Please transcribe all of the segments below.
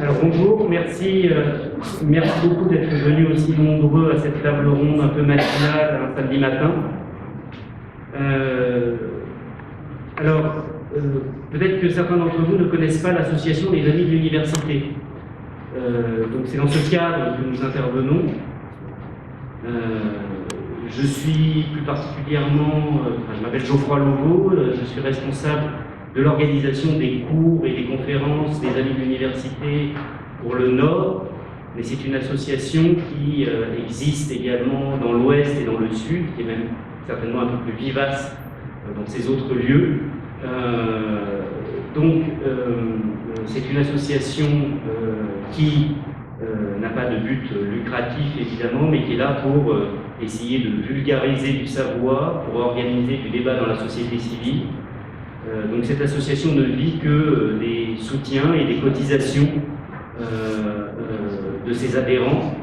Alors bonjour, merci beaucoup d'être venus aussi nombreux à cette table ronde un peu matinale un samedi matin. Peut-être que certains d'entre vous ne connaissent pas l'association des Amis de l'Université. Donc c'est dans ce cadre que nous intervenons. Je suis plus particulièrement, je m'appelle Geoffroy Logo, je suis responsable de l'organisation des cours et des conférences des Amis de l'Université pour le Nord, mais c'est une association qui existe également dans l'Ouest et dans le Sud, qui est même certainement un peu plus vivace dans ces autres lieux. C'est une association qui n'a pas de but lucratif évidemment, mais qui est là pour essayer de vulgariser du savoir, pour organiser du débat dans la société civile. Donc cette association ne vit que des soutiens et des cotisations de ses adhérents,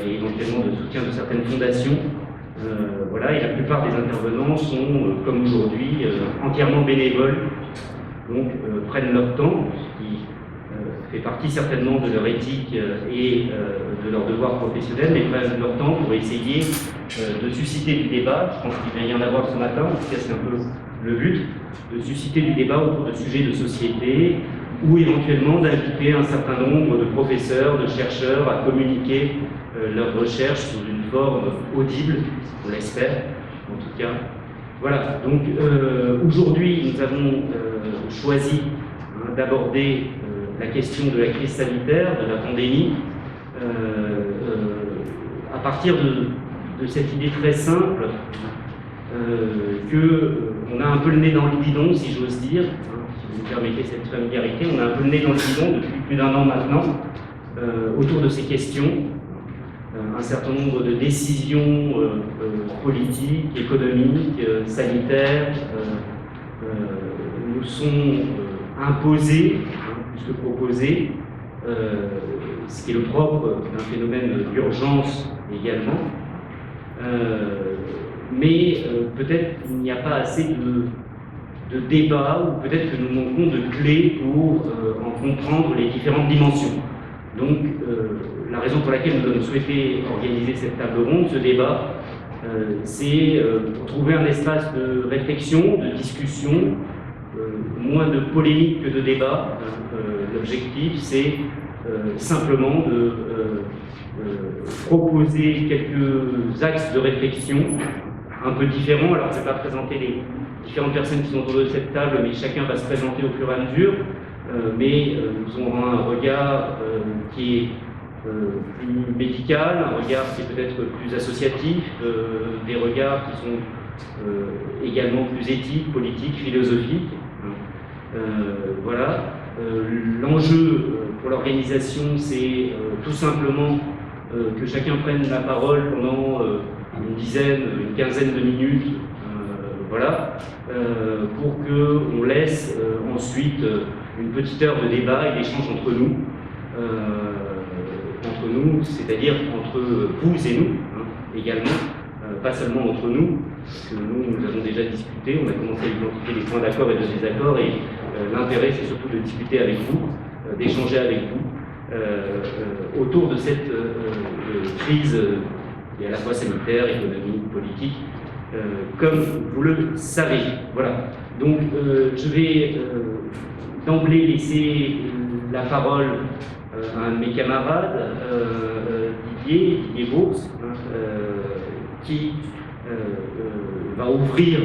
et éventuellement de soutien de certaines fondations. Voilà, et la plupart des intervenants sont, comme aujourd'hui, entièrement bénévoles, donc prennent leur temps, ce qui fait partie certainement de leur éthique et de leur devoir professionnel, mais prennent leur temps pour essayer de susciter du débat. Je pense qu'il va y en avoir ce matin, en tout cas c'est un peu le but, de susciter du débat autour de sujets de société, ou éventuellement d'inviter un certain nombre de professeurs, de chercheurs à communiquer leurs recherches sous une forme audible, on l'espère, en tout cas. Voilà, donc aujourd'hui, nous avons choisi d'aborder la question de la crise sanitaire, de la pandémie, à partir de cette idée très simple qu'on a un peu le nez dans le guidon, si j'ose dire, si vous me permettez cette familiarité, on a un peu le nez dans le guidon depuis plus d'un an maintenant, autour de ces questions. Un certain nombre de décisions politiques, économiques, sanitaires nous sont imposées, plus que proposées, ce qui est le propre d'un phénomène d'urgence également. Mais peut-être qu'il n'y a pas assez de débat, ou peut-être que nous manquons de clés pour en comprendre les différentes dimensions. Donc, la raison pour laquelle nous avons souhaité organiser cette table ronde, ce débat, c'est pour trouver un espace de réflexion, de discussion, moins de polémique que de débat. L'objectif, c'est simplement de proposer quelques axes de réflexion un peu différents. Alors, je ne vais pas présenter les différentes personnes qui sont autour de cette table, mais chacun va se présenter au fur et à mesure. Mais nous aurons un regard qui est plus médical, un regard qui est peut-être plus associatif, des regards qui sont également plus éthiques, politiques, philosophiques. Voilà. L'enjeu pour l'organisation, c'est tout simplement que chacun prenne la parole pendant une dizaine, une quinzaine de minutes, voilà, pour qu'on laisse ensuite une petite heure de débat et d'échange entre nous, c'est-à-dire entre vous et nous, également, pas seulement entre nous, parce que nous avons déjà discuté, on a commencé à identifier les points d'accord et de désaccord, et l'intérêt c'est surtout de discuter avec vous, d'échanger avec vous, autour de cette crise qui est à la fois sanitaire, économique, politique, comme vous le savez. Voilà. Donc je vais d'emblée laisser la parole à un de mes camarades, Didier Bourse, qui va ouvrir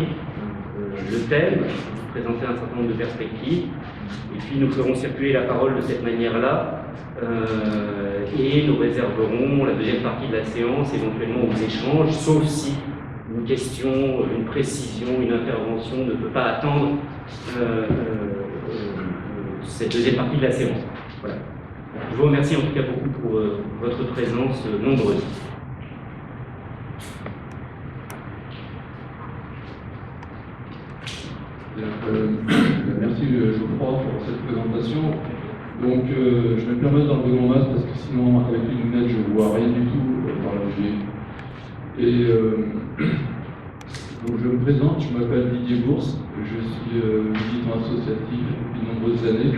le thème, présenter un certain nombre de perspectives, et puis nous ferons circuler la parole de cette manière-là, et nous réserverons la deuxième partie de la séance éventuellement aux échanges, sauf si une question, une précision, une intervention ne peut pas attendre cette deuxième partie de la séance. Voilà. Je vous remercie en tout cas beaucoup pour votre présence nombreuse. Merci Geoffroy pour cette présentation. Donc je vais me permettre d'enlever mon masque parce que sinon avec les lunettes je ne vois rien du tout par la vie. Et donc je me présente, je m'appelle Didier Bourse, je suis militant associatif depuis de nombreuses années.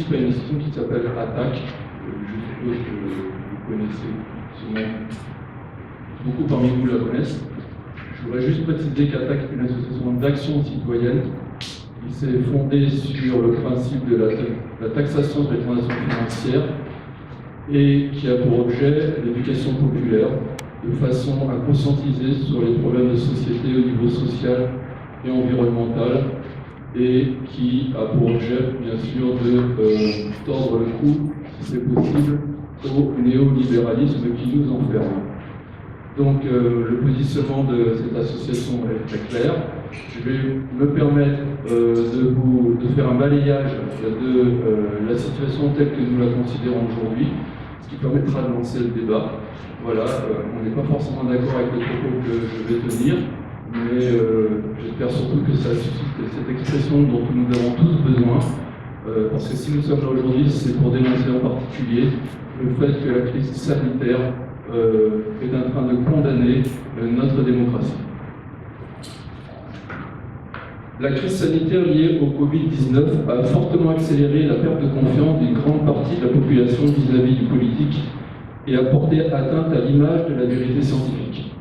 participe à une institution qui s'appelle ATTAC. Je suppose que vous connaissez, sûrement beaucoup parmi vous la connaissent. Je voudrais juste préciser qu'ATTAC est une association d'action citoyenne qui s'est fondée sur le principe de la taxation sur les transactions financières et qui a pour objet l'éducation populaire de façon à conscientiser sur les problèmes de société au niveau social et environnemental et qui a pour objet, bien sûr, de tordre le cou, si c'est possible, au néolibéralisme qui nous enferme. Donc le positionnement de cette association est très clair. Je vais me permettre de faire un balayage de la situation telle que nous la considérons aujourd'hui, ce qui permettra de lancer le débat. Voilà, on n'est pas forcément d'accord avec les propos que je vais tenir, mais j'espère surtout que ça suscite cette expression dont nous avons tous besoin, parce que si nous sommes là aujourd'hui, c'est pour dénoncer en particulier le fait que la crise sanitaire est en train de condamner notre démocratie. La crise sanitaire liée au Covid-19 a fortement accéléré la perte de confiance d'une grande partie de la population vis-à-vis du politique et a porté atteinte à l'image de la vérité scientifique.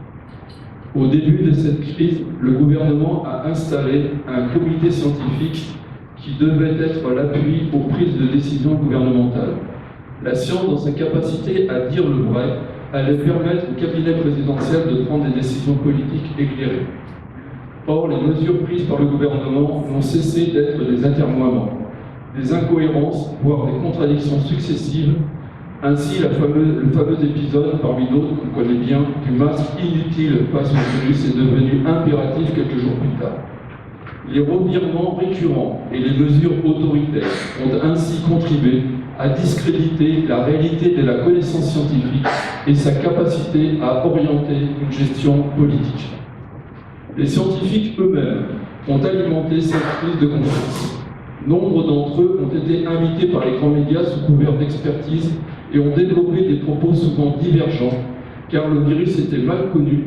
Au début de cette crise, le gouvernement a installé un comité scientifique qui devait être l'appui aux prises de décisions gouvernementales. La science, dans sa capacité à dire le vrai, allait permettre au cabinet présidentiel de prendre des décisions politiques éclairées. Or, les mesures prises par le gouvernement n'ont cessé d'être des atermoiements, des incohérences, voire des contradictions successives. Ainsi, le fameux épisode, parmi d'autres qu'on connaît bien, du masque inutile face au virus est devenu impératif quelques jours plus tard. Les revirements récurrents et les mesures autoritaires ont ainsi contribué à discréditer la réalité de la connaissance scientifique et sa capacité à orienter une gestion politique. Les scientifiques eux-mêmes ont alimenté cette crise de confiance. Nombre d'entre eux ont été invités par les grands médias sous couvert d'expertise et ont développé des propos souvent divergents, car le virus était mal connu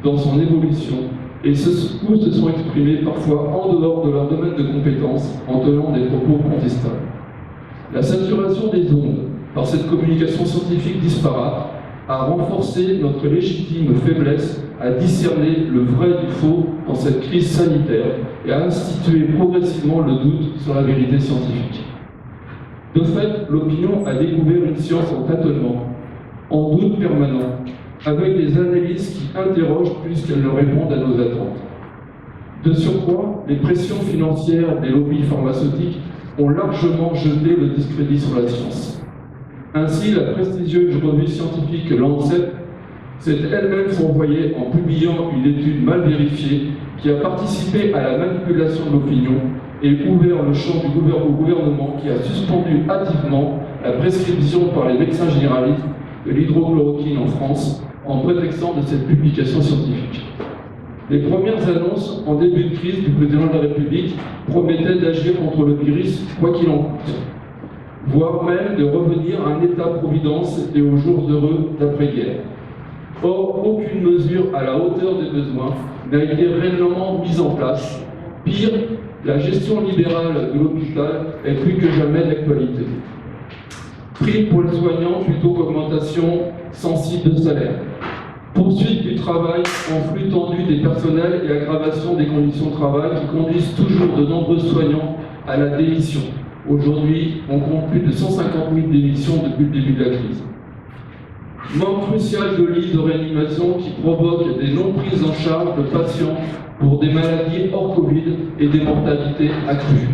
dans son évolution et se sont exprimés parfois en dehors de leur domaine de compétences en tenant des propos contestables. La saturation des ondes par cette communication scientifique disparate a renforcé notre légitime faiblesse à discerner le vrai du faux dans cette crise sanitaire et à instituer progressivement le doute sur la vérité scientifique. De fait, l'opinion a découvert une science en tâtonnement, en doute permanent, avec des analyses qui interrogent plus qu'elles ne répondent à nos attentes. De surcroît, les pressions financières des lobbies pharmaceutiques ont largement jeté le discrédit sur la science. Ainsi, la prestigieuse revue scientifique Lancet s'est elle-même fourvoyée en publiant une étude mal vérifiée qui a participé à la manipulation de l'opinion et ouvert le champ au gouvernement qui a suspendu hâtivement la prescription par les médecins généralistes de l'hydrochloroquine en France en prétextant de cette publication scientifique. Les premières annonces en début de crise du président de la République promettaient d'agir contre le virus quoi qu'il en coûte, voire même de revenir à un état-providence et aux jours heureux d'après-guerre. Or, aucune mesure à la hauteur des besoins n'a été réellement mise en place. Pire, la gestion libérale de l'hôpital est plus que jamais d'actualité. Prix pour les soignants plutôt qu'augmentation sensible de salaire. Poursuite du travail en flux tendu des personnels et aggravation des conditions de travail qui conduisent toujours de nombreux soignants à la démission. Aujourd'hui, on compte plus de 150 000 démissions depuis le début de la crise. Manque crucial de lits de réanimation qui provoque des non-prises en charge de patients pour des maladies hors Covid et des mortalités accrues.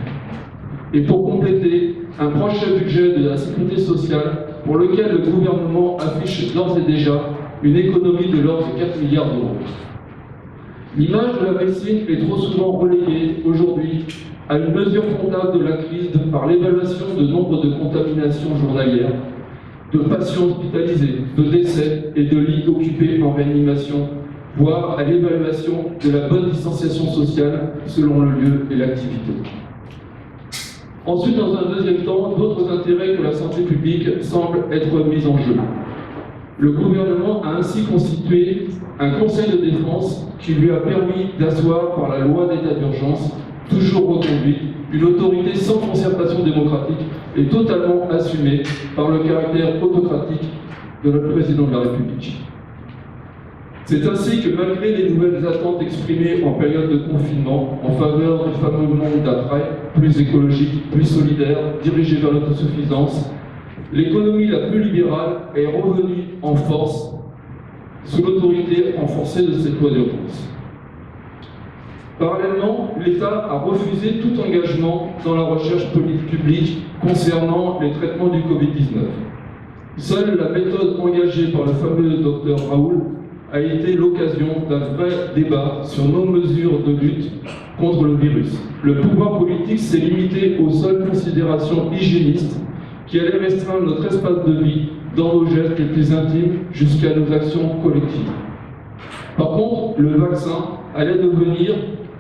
Et pour compléter, un prochain budget de la sécurité sociale pour lequel le gouvernement affiche d'ores et déjà une économie de l'ordre de 4 milliards d'euros. L'image de la médecine est trop souvent relayée aujourd'hui à une mesure comptable de la crise par l'évaluation de nombre de contaminations journalières, de patients hospitalisés, de décès et de lits occupés en réanimation, voire à l'évaluation de la bonne distanciation sociale selon le lieu et l'activité. Ensuite, dans un deuxième temps, d'autres intérêts que la santé publique semblent être mis en jeu. Le gouvernement a ainsi constitué un conseil de défense qui lui a permis d'asseoir par la loi d'état d'urgence toujours reconduite, une autorité sans concertation démocratique et totalement assumée par le caractère autocratique de notre président de la République. C'est ainsi que malgré les nouvelles attentes exprimées en période de confinement en faveur du fameux monde d'après, plus écologique, plus solidaire, dirigé vers l'autosuffisance, l'économie la plus libérale est revenue en force sous l'autorité renforcée de cette loi d'urgence. Parallèlement, l'État a refusé tout engagement dans la recherche publique concernant les traitements du Covid-19. Seule la méthode engagée par le fameux docteur Raoult a été l'occasion d'un vrai débat sur nos mesures de lutte contre le virus. Le pouvoir politique s'est limité aux seules considérations hygiénistes qui allaient restreindre notre espace de vie dans nos gestes les plus intimes jusqu'à nos actions collectives. Par contre, le vaccin allait devenir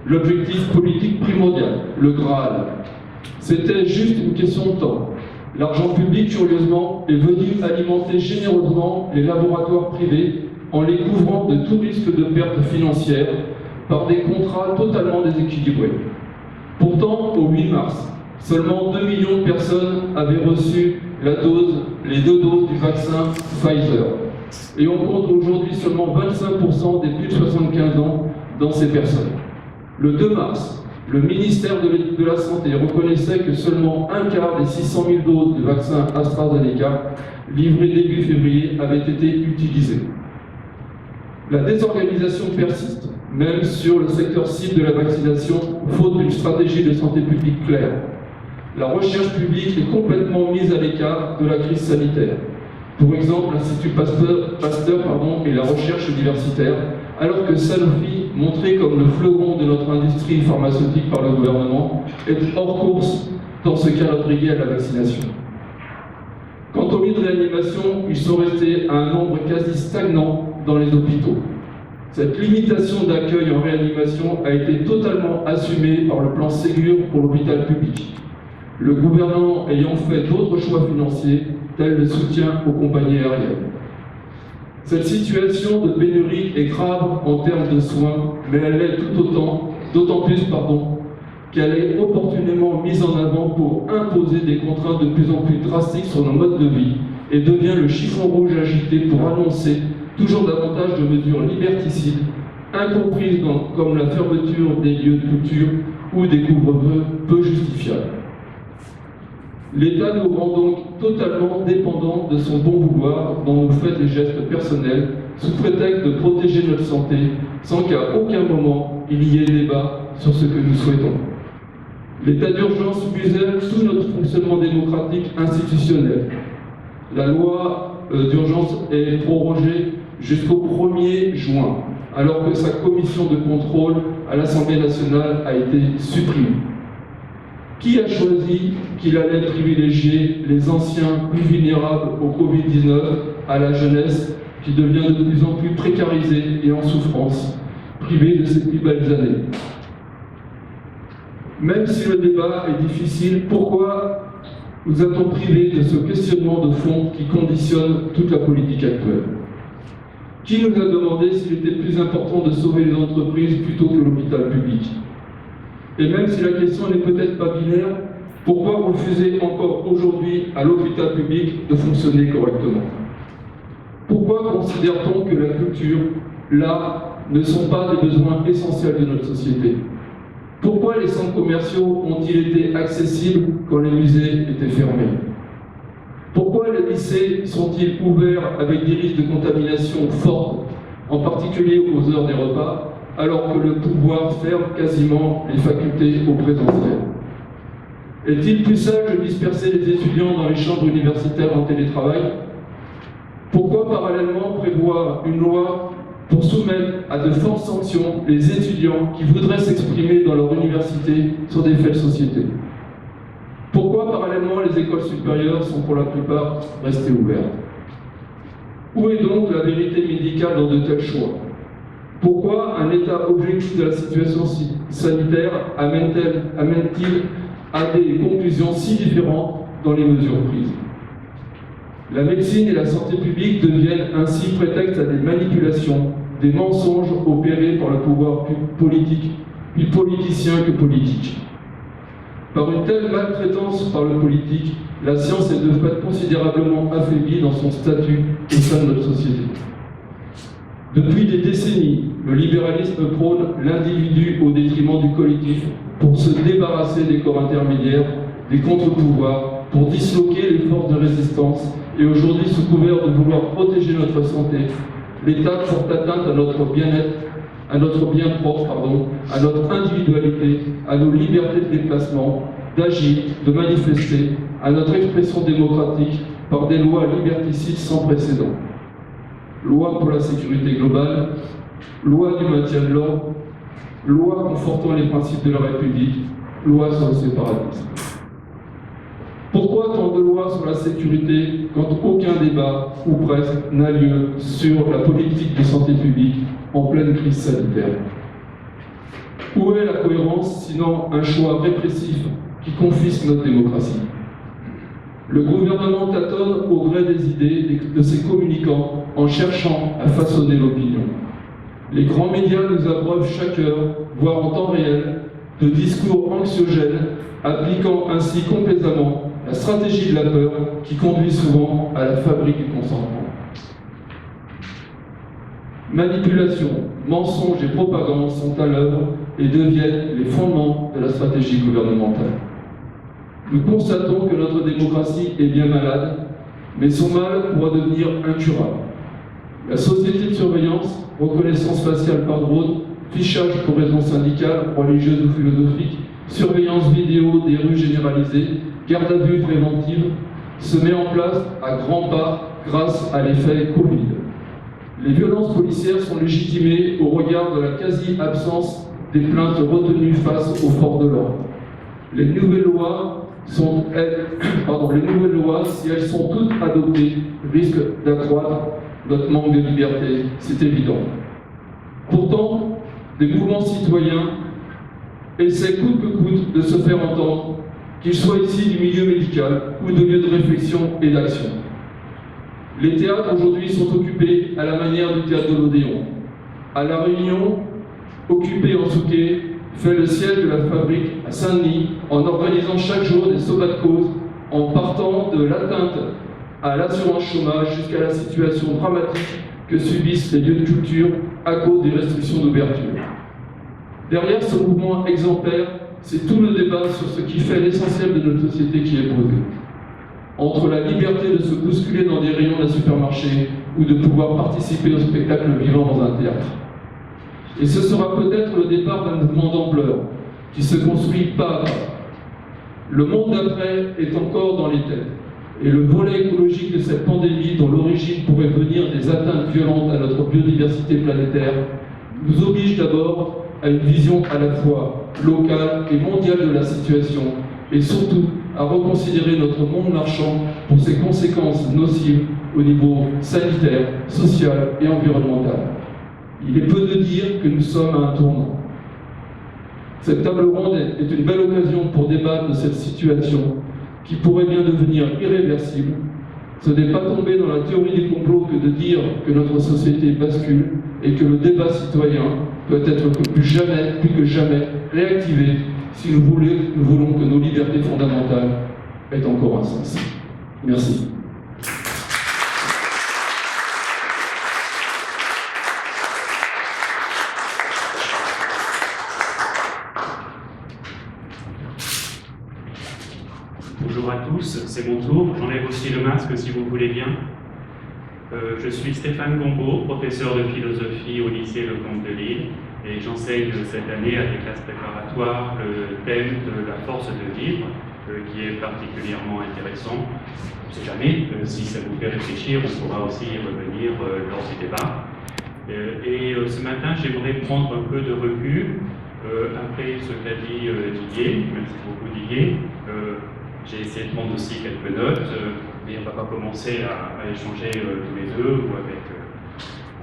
l'objectif politique primordial, le Graal. C'était juste une question de temps. L'argent public, curieusement, est venu alimenter généreusement les laboratoires privés en les couvrant de tout risque de perte financière par des contrats totalement déséquilibrés. Pourtant, au 8 mars, seulement 2 millions de personnes avaient reçu les 2 doses du vaccin Pfizer. Et on compte aujourd'hui seulement 25% des plus de 75 ans dans ces personnes. Le 2 mars, le ministère de la Santé reconnaissait que seulement un quart des 600 000 doses du vaccin AstraZeneca livrées début février avaient été utilisées. La désorganisation persiste, même sur le secteur cible de la vaccination, faute d'une stratégie de santé publique claire. La recherche publique est complètement mise à l'écart de la crise sanitaire. Pour exemple, l'Institut Pasteur et la recherche universitaire, alors que Sanofi, montré comme le fleuron de notre industrie pharmaceutique par le gouvernement, est hors course dans ce calendrier à la vaccination. Quant aux lits de réanimation, ils sont restés à un nombre quasi stagnant dans les hôpitaux. Cette limitation d'accueil en réanimation a été totalement assumée par le plan Ségur pour l'hôpital public, le gouvernement ayant fait d'autres choix financiers, tels le soutien aux compagnies aériennes. Cette situation de pénurie est grave en termes de soins, mais elle l'est d'autant plus qu'elle est opportunément mise en avant pour imposer des contraintes de plus en plus drastiques sur nos modes de vie et devient le chiffon rouge agité pour annoncer toujours davantage de mesures liberticides, incomprises comme la fermeture des lieux de culture ou des couvre-feux peu justifiables. L'État nous rend donc totalement dépendants de son bon vouloir dans nos faits et gestes personnels, sous prétexte de protéger notre santé, sans qu'à aucun moment il y ait débat sur ce que nous souhaitons. L'état d'urgence muselle tout notre fonctionnement démocratique institutionnel. La loi d'urgence est prorogée jusqu'au 1er juin, alors que sa commission de contrôle à l'Assemblée nationale a été supprimée. Qui a choisi qu'il allait privilégier les anciens plus vulnérables au Covid-19 à la jeunesse qui devient de plus en plus précarisée et en souffrance, privée de ses plus belles années? Même si le débat est difficile, pourquoi nous a-t-on privés de ce questionnement de fond qui conditionne toute la politique actuelle? Qui nous a demandé s'il était plus important de sauver les entreprises plutôt que l'hôpital public? Et même si la question n'est peut-être pas binaire, pourquoi refuser encore aujourd'hui à l'hôpital public de fonctionner correctement? Pourquoi considère-t-on que la culture, l'art, ne sont pas des besoins essentiels de notre société? Pourquoi les centres commerciaux ont-ils été accessibles quand les musées étaient fermés? Pourquoi les lycées sont-ils ouverts avec des risques de contamination fortes, en particulier aux heures des repas, alors que le pouvoir ferme quasiment les facultés au présentiel? Est-il plus sage de disperser les étudiants dans les chambres universitaires en télétravail? Pourquoi parallèlement prévoir une loi pour soumettre à de fortes sanctions les étudiants qui voudraient s'exprimer dans leur université sur des faits de société? Pourquoi parallèlement les écoles supérieures sont pour la plupart restées ouvertes? Où est donc la vérité médicale dans de tels choix? Pourquoi un état objectif de la situation sanitaire amène-t-il à des conclusions si différentes dans les mesures prises? La médecine et la santé publique deviennent ainsi prétexte à des manipulations, des mensonges opérés par le pouvoir politique plus politicien que politique. Par une telle maltraitance par le politique, la science est de fait considérablement affaiblie dans son statut au sein de notre société. Depuis des décennies, le libéralisme prône l'individu au détriment du collectif pour se débarrasser des corps intermédiaires, des contre-pouvoirs, pour disloquer les forces de résistance et aujourd'hui, sous couvert de vouloir protéger notre santé, l'État porte atteinte à notre bien-être, à notre bien propre, à notre individualité, à nos libertés de déplacement, d'agir, de manifester, à notre expression démocratique par des lois liberticides sans précédent. Loi pour la sécurité globale, loi du maintien de l'ordre, loi confortant les principes de la République, loi sur le séparatisme. Pourquoi tant de lois sur la sécurité quand aucun débat, ou presque, n'a lieu sur la politique de santé publique en pleine crise sanitaire? Où est la cohérence, sinon un choix répressif qui confisque notre démocratie? Le gouvernement tâtonne au gré des idées de ses communicants en cherchant à façonner l'opinion. Les grands médias nous abreuvent chaque heure, voire en temps réel, de discours anxiogènes, appliquant ainsi complaisamment la stratégie de la peur qui conduit souvent à la fabrique du consentement. Manipulation, mensonges et propagande sont à l'œuvre et deviennent les fondements de la stratégie gouvernementale. Nous constatons que notre démocratie est bien malade, mais son mal pourra devenir incurable. La société de surveillance, reconnaissance faciale par drone, fichage pour raisons syndicales, religieuses ou philosophiques, surveillance vidéo des rues généralisées, garde à vue préventive, se met en place à grands pas grâce à l'effet Covid. Les violences policières sont légitimées au regard de la quasi-absence des plaintes retenues face aux forces de l'ordre. Les nouvelles lois, si elles sont toutes adoptées, risquent d'accroître notre manque de liberté, c'est évident. Pourtant, des mouvements citoyens essaient coûte que coûte de se faire entendre, qu'ils soient ici du milieu médical ou de lieux de réflexion et d'action. Les théâtres aujourd'hui sont occupés à la manière du théâtre de l'Odéon. À La Réunion, occupé en Souquet, fait le siège de la fabrique à Saint-Denis en organisant chaque jour des soldats de cause, en partant de l'atteinte à l'assurance chômage jusqu'à la situation dramatique que subissent les lieux de culture à cause des restrictions d'ouverture. Derrière ce mouvement exemplaire, c'est tout le débat sur ce qui fait l'essentiel de notre société qui est posé. Entre la liberté de se bousculer dans des rayons d'un supermarché ou de pouvoir participer au spectacle vivant dans un théâtre. Et ce sera peut-être le départ d'un mouvement d'ampleur qui se construit pas à pas. Le monde d'après est encore dans les têtes. Et le volet écologique de cette pandémie, dont l'origine pourrait venir des atteintes violentes à notre biodiversité planétaire, nous oblige d'abord à une vision à la fois locale et mondiale de la situation, et surtout à reconsidérer notre monde marchand pour ses conséquences nocives au niveau sanitaire, social et environnemental. Il est peu de dire que nous sommes à un tournant. Cette table ronde est une belle occasion pour débattre de cette situation qui pourrait bien devenir irréversible. Ce n'est pas tomber dans la théorie des complots que de dire que notre société bascule et que le débat citoyen doit être plus que jamais réactivé si nous voulons que nos libertés fondamentales aient encore un sens. Merci. Bonjour à tous, c'est mon tour. J'enlève aussi le masque si vous voulez bien. Je suis Stéphane Gombaud, professeur de philosophie au lycée Lecomte de Lille, et j'enseigne cette année à des classes préparatoires le thème de la force de vivre, qui est particulièrement intéressant. On ne sait jamais, si ça vous fait réfléchir, on pourra aussi y revenir lors du débat. Ce matin, j'aimerais prendre un peu de recul après ce qu'a dit Didier. Merci beaucoup Didier. J'ai essayé de prendre aussi quelques notes, mais on ne va pas commencer à échanger tous les deux, ou avec.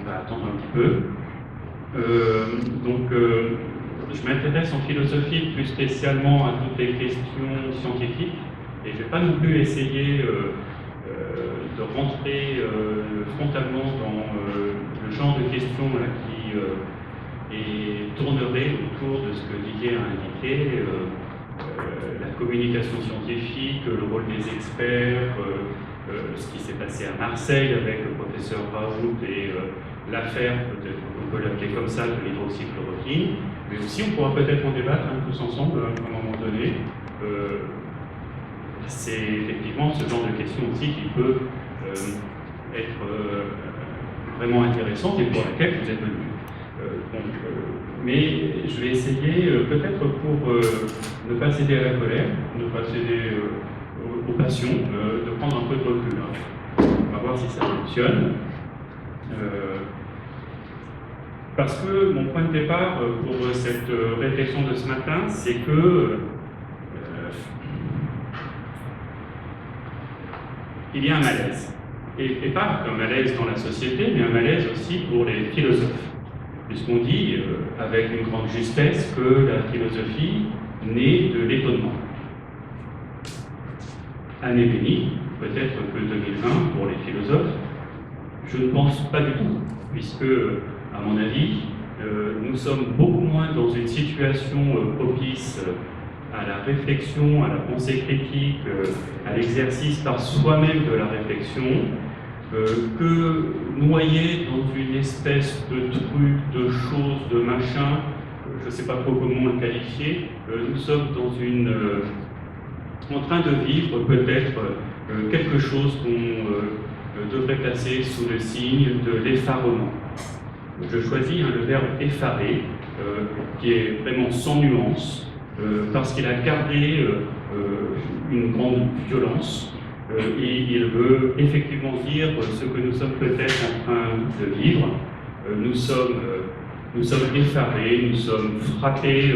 On va attendre un petit peu. Je m'intéresse en philosophie plus spécialement à toutes les questions scientifiques, et je ne vais pas non plus essayer de rentrer frontalement dans le genre de questions là, et tournerai autour de ce que Didier a indiqué, la communication scientifique, le rôle des experts, ce qui s'est passé à Marseille avec le professeur Raoult et l'affaire, peut-être on peut l'appeler comme ça, de l'hydroxychloroquine, mais aussi on pourra peut-être en débattre tous ensemble à un moment donné. C'est effectivement ce genre de question aussi qui peut être vraiment intéressante et pour laquelle vous êtes venus. Mais je vais essayer, peut-être pour ne pas céder à la colère, ne pas céder aux passions, de prendre un peu de recul. On va voir si ça fonctionne. Parce que mon point de départ pour cette réflexion de ce matin, c'est que il y a un malaise. Et pas un malaise dans la société, mais un malaise aussi pour les philosophes. Puisqu'on dit, avec une grande justesse, que la philosophie naît de l'étonnement. Année bénie, peut-être que 2020 pour les philosophes, je ne pense pas du tout, puisque, à mon avis, nous sommes beaucoup moins dans une situation propice à la réflexion, à la pensée critique, à l'exercice par soi-même de la réflexion, que noyé dans une espèce de truc, de choses, de machin, je ne sais pas trop comment le qualifier, nous sommes en train de vivre peut-être quelque chose qu'on devrait placer sous le signe de l'effarement. Je choisis le verbe effarer, qui est vraiment sans nuance, parce qu'il a gardé une grande violence. Et il veut effectivement dire ce que nous sommes peut-être en train de vivre. Nous sommes effarés, nous sommes frappés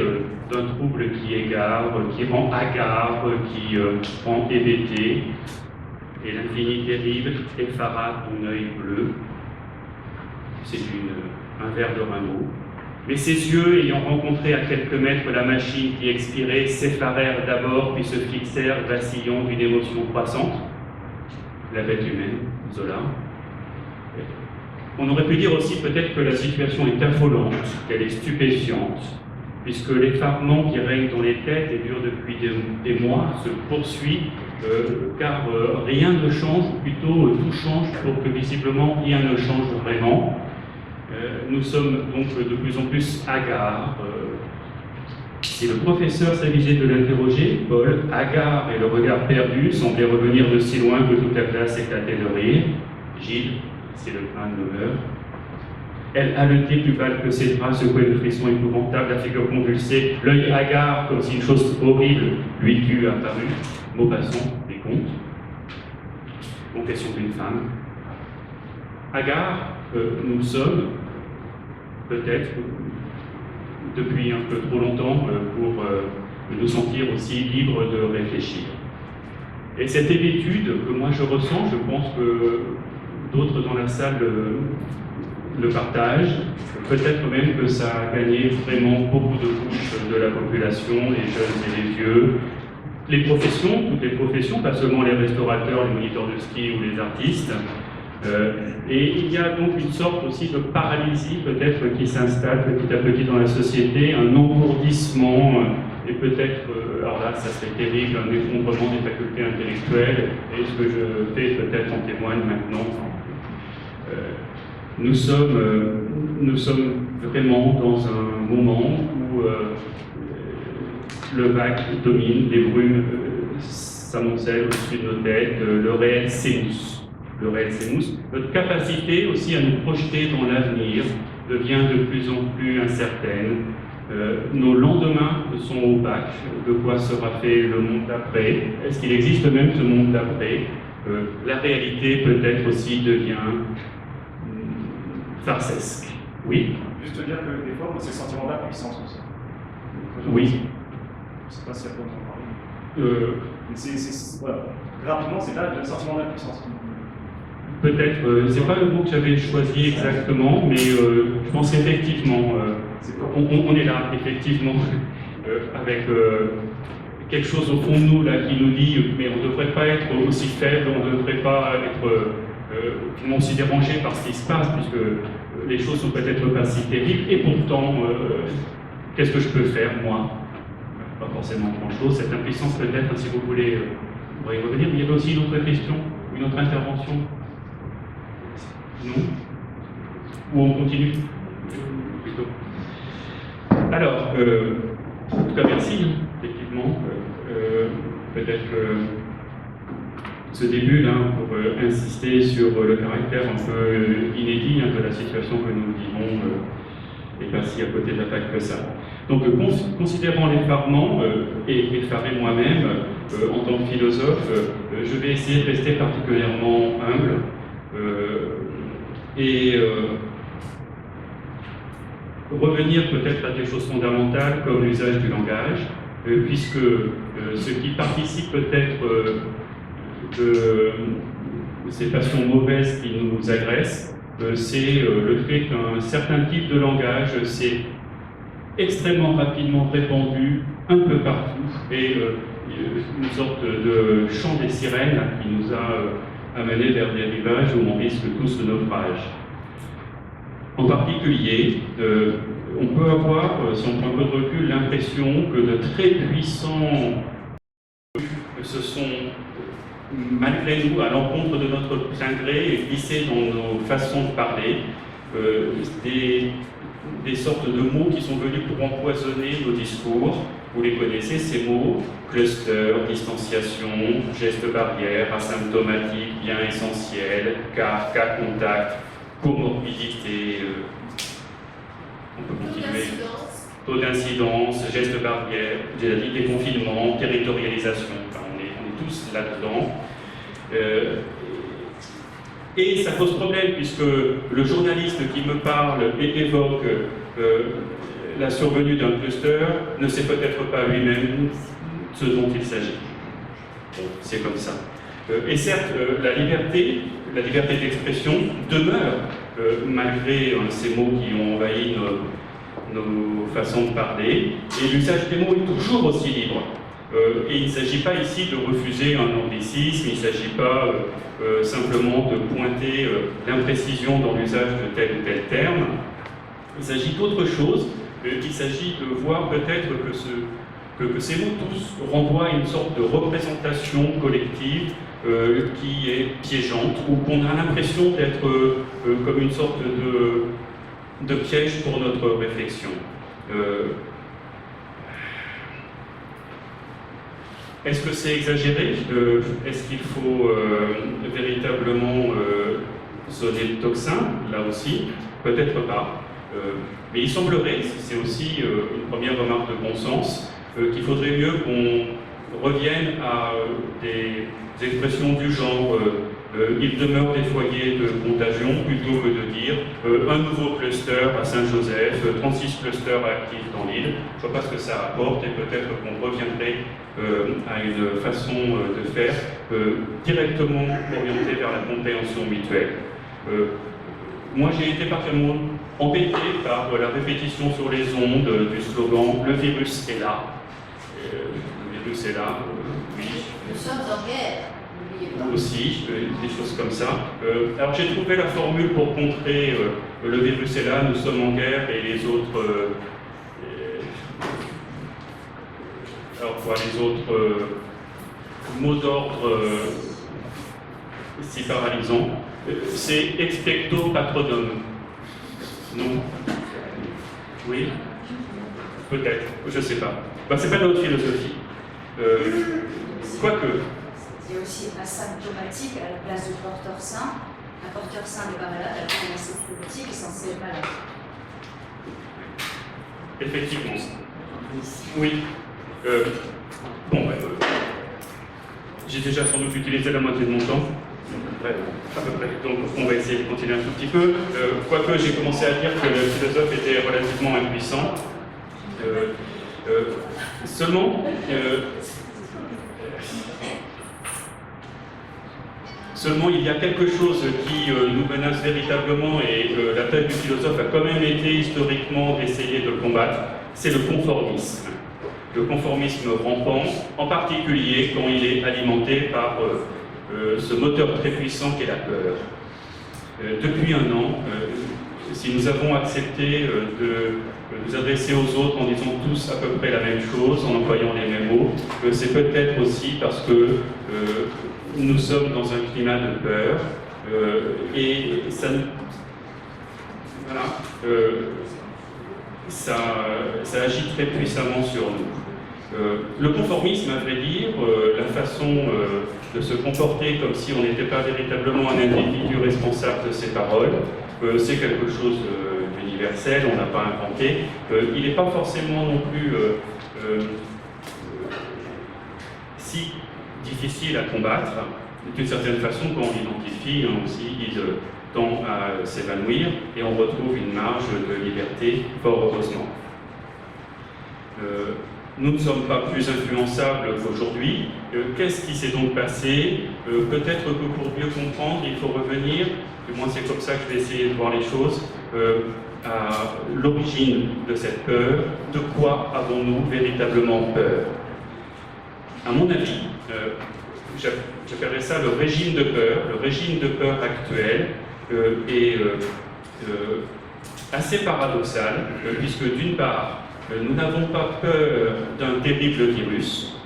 d'un trouble qui égare, qui rend hagard, qui rend hébété. Et l'infini terrible effara ton œil bleu. C'est un vers de Rimbaud. Mais ses yeux, ayant rencontré à quelques mètres la machine qui expirait, s'effarèrent d'abord, puis se fixèrent, vacillant d'une émotion croissante. La bête humaine, Zola. On aurait pu dire aussi peut-être que la situation est affolante, qu'elle est stupéfiante, puisque l'effarement qui règne dans les têtes et dure depuis des mois se poursuit, car rien ne change, ou plutôt tout change pour que visiblement rien ne change vraiment. Nous sommes donc de plus en plus hagards. Si le professeur s'avisait de l'interroger, Paul, hagard et le regard perdu, semblait revenir de si loin que toute la classe éclatait de rire. Gilles, c'est le crâne de l'heure. Elle haletait plus pâle que ses bras, secouait de frissons épouvantables, la figure convulsée, l'œil hagard comme si une chose horrible lui eût apparu. Maupassant, des contes. Confession d'une femme. Hagards, nous sommes, peut-être, depuis un peu trop longtemps, pour nous sentir aussi libres de réfléchir. Et cette hébétude que moi je ressens, je pense que d'autres dans la salle le partagent, peut-être même que ça a gagné vraiment beaucoup de couches de la population, les jeunes et les vieux, les professions, toutes les professions, pas seulement les restaurateurs, les moniteurs de ski ou les artistes. Et il y a donc une sorte aussi de paralysie peut-être qui s'installe petit à petit dans la société, un engourdissement et peut-être, alors là ça serait terrible, un effondrement des facultés intellectuelles, et ce que je fais peut-être en témoigne maintenant. Nous sommes vraiment dans un moment où le vague domine, les brumes s'amoncellent au-dessus de nos têtes, le réel s'émousse. Notre capacité aussi à nous projeter dans l'avenir devient de plus en plus incertaine. Nos lendemains sont opaques. De quoi sera fait le monde d'après? Est-ce qu'il existe même ce monde d'après? La réalité peut-être aussi devient farsesque. Oui. Juste dire que des fois, c'est le sentiment d'impuissance aussi. Oui. Je ne sais pas si ça peut en parler. Voilà. Rapidement, c'est là le sentiment d'impuissance. Peut-être, c'est pas le mot que j'avais choisi exactement, mais je pense effectivement, on est là, effectivement, avec quelque chose au fond de nous là qui nous dit mais on ne devrait pas être aussi faible, on ne devrait pas être finalement aussi dérangé par ce qui se passe, puisque les choses sont peut-être pas si terribles, et pourtant, qu'est-ce que je peux faire, moi? Pas forcément grand-chose, cette impuissance peut-être, hein, si vous voulez, on va y revenir, mais il y avait aussi une autre question, une autre intervention? Non? Ou on continue? Plutôt. Alors, en tout cas, merci, effectivement. Peut-être ce début là pour insister sur le caractère un peu inédit de la situation que nous vivons et pas si à côté de la plaque que ça. Donc, considérant l'effarement et effaré moi-même en tant que philosophe, je vais essayer de rester particulièrement humble et revenir peut-être à des choses fondamentales comme l'usage du langage, puisque ce qui participe peut-être de ces passions mauvaises qui nous agressent, c'est le fait qu'un certain type de langage s'est extrêmement rapidement répandu un peu partout et une sorte de chant des sirènes qui nous a amenés vers des rivages où on risque tous le naufrage. En particulier, on peut avoir, si on prend un peu de recul, l'impression que de très puissants se sont, malgré nous, à l'encontre de notre plein gré, glissés dans nos façons de parler, des sortes de mots qui sont venus pour empoisonner nos discours. Vous les connaissez, ces mots: cluster, distanciation, geste barrière, asymptomatique, bien essentiel, cas contact, comorbidité, on peut continuer. Taux d'incidence, geste barrière, j'ai dit déconfinement, territorialisation, enfin, on est tous là-dedans. Et ça pose problème puisque le journaliste qui me parle et évoque la survenue d'un cluster ne sait peut-être pas lui-même ce dont il s'agit. Bon, c'est comme ça. Et certes, la liberté d'expression demeure malgré ces mots qui ont envahi nos façons de parler, et l'usage des mots est toujours aussi libre. Et il ne s'agit pas ici de refuser un anglicisme, il ne s'agit pas simplement de pointer l'imprécision dans l'usage de tel ou tel terme. Il s'agit d'autre chose, il s'agit de voir peut-être que ces mots tous renvoient à une sorte de représentation collective qui est piégeante, ou qu'on a l'impression d'être comme une sorte de piège pour notre réflexion. Est-ce que c'est exagéré? Est-ce qu'il faut véritablement sonner le tocsin? Là aussi, peut-être pas. Mais il semblerait, c'est aussi une première remarque de bon sens, qu'il faudrait mieux qu'on revienne à des expressions du genre il demeure des foyers de contagion, plutôt que de dire un nouveau cluster à Saint-Joseph, 36 clusters actifs dans l'île. Je ne vois pas ce que ça apporte, et peut-être qu'on reviendrait à une façon de faire directement orientée vers la compréhension mutuelle. Moi, j'ai été particulièrement embêté par la répétition sur les ondes du slogan « Le virus est là ». Le virus est là, oui. Nous sommes en guerre. Aussi, des choses comme ça. Alors j'ai trouvé la formule pour contrer le virus est là, nous sommes en guerre, et les autres... alors quoi, les autres mots d'ordre si paralysants, c'est expecto patronum. Non? Oui? Peut-être, je ne sais pas. Ben, c'est pas notre philosophie. Quoique... Il y a aussi asymptomatique à la place de porteur sain. Un porteur sain n'est pas malade, alors qu'un asymptomatique est censé être malade. Effectivement. Oui. Bon, j'ai déjà sans doute utilisé la moitié de mon temps. À peu près. Donc on va essayer de continuer un tout petit peu. Quoique j'ai commencé à dire que le philosophe était relativement impuissant. Seulement, il y a quelque chose qui nous menace véritablement, et la tâche du philosophe a quand même été historiquement d'essayer de le combattre, c'est le conformisme. Le conformisme rampant, en particulier quand il est alimenté par ce moteur très puissant qu'est la peur. Depuis un an, si nous avons accepté de nous adresser aux autres en disant tous à peu près la même chose, en employant les mêmes mots, c'est peut-être aussi parce que nous sommes dans un climat de peur et ça, voilà, ça agit très puissamment sur nous. Le conformisme, à vrai dire, la façon de se comporter comme si on n'était pas véritablement un individu responsable de ses paroles, c'est quelque chose d'universel, on n'a pas inventé. Il n'est pas forcément non plus si difficile à combattre. D'une certaine façon, quand on l'identifie, aussi, il tend à s'évanouir et on retrouve une marge de liberté, fort heureusement. Nous ne sommes pas plus influençables qu'aujourd'hui. Qu'est-ce qui s'est donc passé? Peut-être que pour mieux comprendre, il faut revenir, du moins c'est comme ça que je vais essayer de voir les choses, à l'origine de cette peur. De quoi avons-nous véritablement peur? À mon avis, j'appellerais ça le régime de peur. Le régime de peur actuel est assez paradoxal, puisque d'une part, nous n'avons pas peur d'un terrible virus,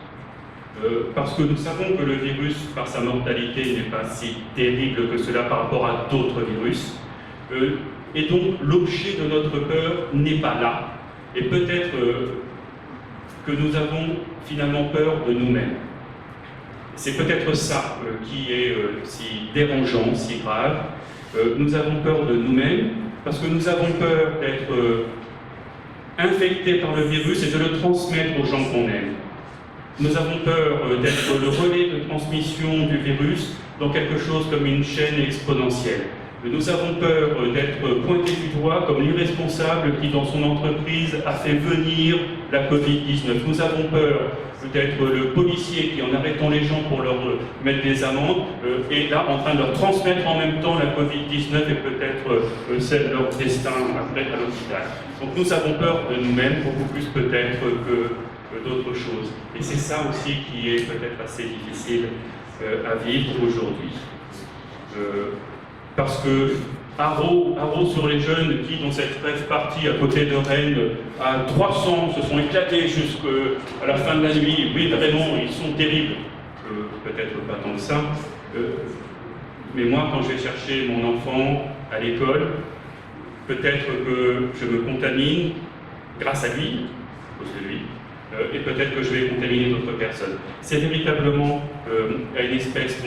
parce que nous savons que le virus, par sa mortalité, n'est pas si terrible que cela par rapport à d'autres virus. Et donc, l'objet de notre peur n'est pas là. Et peut-être que nous avons finalement peur de nous-mêmes. C'est peut-être ça qui est si dérangeant, si grave. Nous avons peur de nous-mêmes, parce que nous avons peur d'être infectés par le virus et de le transmettre aux gens qu'on aime. Nous avons peur d'être le relais de transmission du virus dans quelque chose comme une chaîne exponentielle. Nous avons peur d'être pointés du doigt comme l'irresponsable qui, dans son entreprise, a fait venir la Covid-19. Nous avons peur d'être le policier qui, en arrêtant les gens pour leur mettre des amendes, est là en train de leur transmettre en même temps la Covid-19 et peut-être celle de leur destin après à l'hôpital. Donc nous avons peur de nous-mêmes, beaucoup plus peut-être que d'autres choses. Et c'est ça aussi qui est peut-être assez difficile à vivre aujourd'hui. Parce que haro sur les jeunes qui, dans cette brève partie à côté de Rennes, à 300 se sont éclatés jusqu'à la fin de la nuit. Oui, vraiment, ils sont terribles. Peut-être pas tant que ça. Mais moi, quand je vais chercher mon enfant à l'école, peut-être que je me contamine grâce à lui, à cause de lui, et peut-être que je vais contaminer d'autres personnes. C'est véritablement une espèce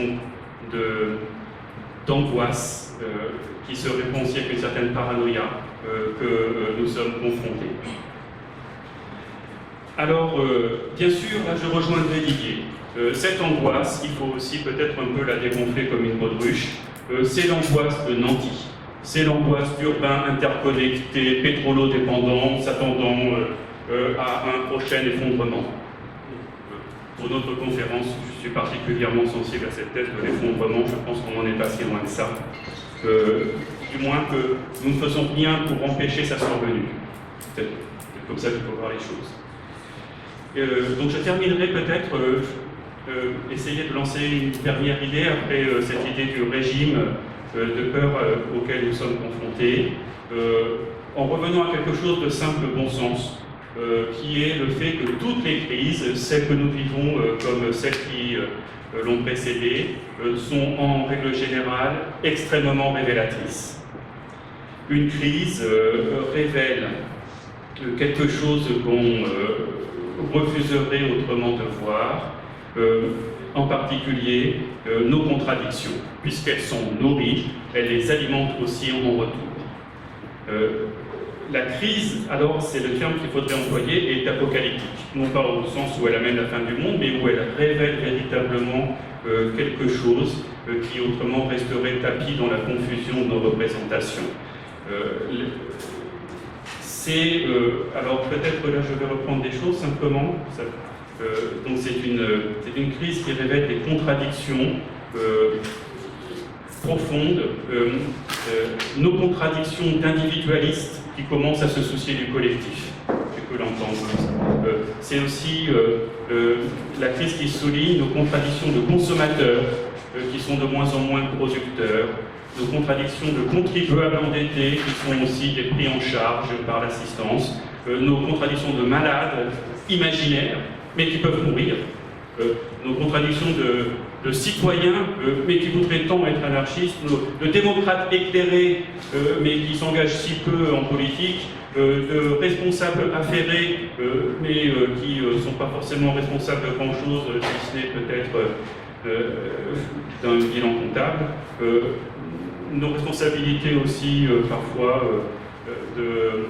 d'angoisse qui se répond aussi avec une certaine paranoïa que nous sommes confrontés. Alors, bien sûr, là je rejoindrai Didier. Cette angoisse, il faut aussi peut-être un peu la dégonfler comme une baudruche. C'est l'angoisse de Nanty. C'est l'angoisse d'urbains interconnectés, pétrolo-dépendants, s'attendant à un prochain effondrement. Pour notre conférence, je suis particulièrement sensible à cette thèse de l'effondrement. Je pense qu'on n'en est pas si loin que ça. Du moins que nous ne faisons rien pour empêcher sa survenue. C'est comme ça qu'il faut voir les choses. Donc je terminerai peut-être, essayer de lancer une dernière idée après cette idée du régime de peur auquel nous sommes confrontés, en revenant à quelque chose de simple bon sens. Qui est le fait que toutes les crises, celles que nous vivons comme celles qui l'ont précédée, sont en règle générale extrêmement révélatrices. Une crise révèle quelque chose qu'on refuserait autrement de voir, en particulier nos contradictions, puisqu'elles sont nourries, elles les alimentent aussi en retour. La crise, alors, c'est le terme qu'il faudrait employer, est apocalyptique. Non pas au sens où elle amène la fin du monde, mais où elle révèle véritablement quelque chose qui autrement resterait tapi dans la confusion de nos représentations. Alors peut-être là je vais reprendre des choses simplement. Donc c'est une crise qui révèle des contradictions profondes, nos contradictions d'individualistes qui commencent à se soucier du collectif. Tu peux l'entendre. C'est aussi la crise qui souligne nos contradictions de consommateurs qui sont de moins en moins producteurs, nos contradictions de contribuables endettés qui sont aussi des pris en charge par l'assistance, nos contradictions de malades imaginaires, mais qui peuvent mourir, nos contradictions de citoyens, mais qui voudraient tant être anarchistes, de démocrates éclairés, mais qui s'engagent si peu en politique, de responsables affairés, mais qui ne sont pas forcément responsables de grand-chose, si ce n'est peut-être d'un bilan comptable. Nos responsabilités aussi, parfois, de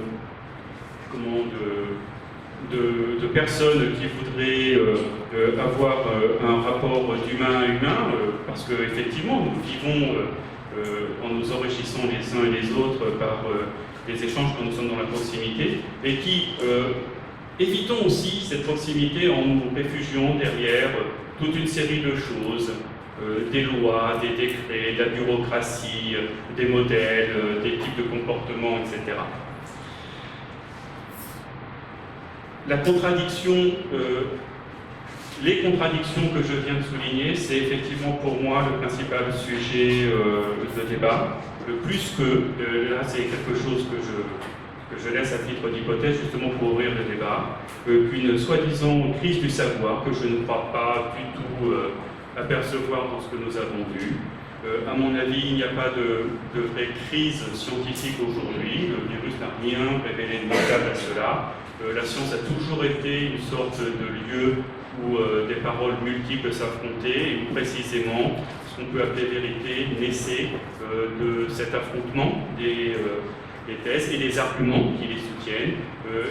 personnes qui voudraient avoir un rapport d'humain à humain, parce qu'effectivement, nous vivons en nous enrichissant les uns et les autres par des échanges quand nous sommes dans la proximité, et qui évitons aussi cette proximité en nous réfugiant derrière toute une série de choses, des lois, des décrets, de la bureaucratie, des modèles, des types de comportements, etc. La contradiction, les contradictions que je viens de souligner, c'est effectivement pour moi le principal sujet de débat. Plus que, là c'est quelque chose que je laisse à titre d'hypothèse justement pour ouvrir le débat, qu'une soi-disant crise du savoir que je ne crois pas du tout apercevoir dans ce que nous avons vu. À mon avis, il n'y a pas de vraie crise scientifique aujourd'hui. Le virus n'a rien révélé de notable à cela. La science a toujours été une sorte de lieu où des paroles multiples s'affrontaient, et où précisément ce qu'on peut appeler vérité naissait de cet affrontement des thèses et des arguments qui les soutiennent,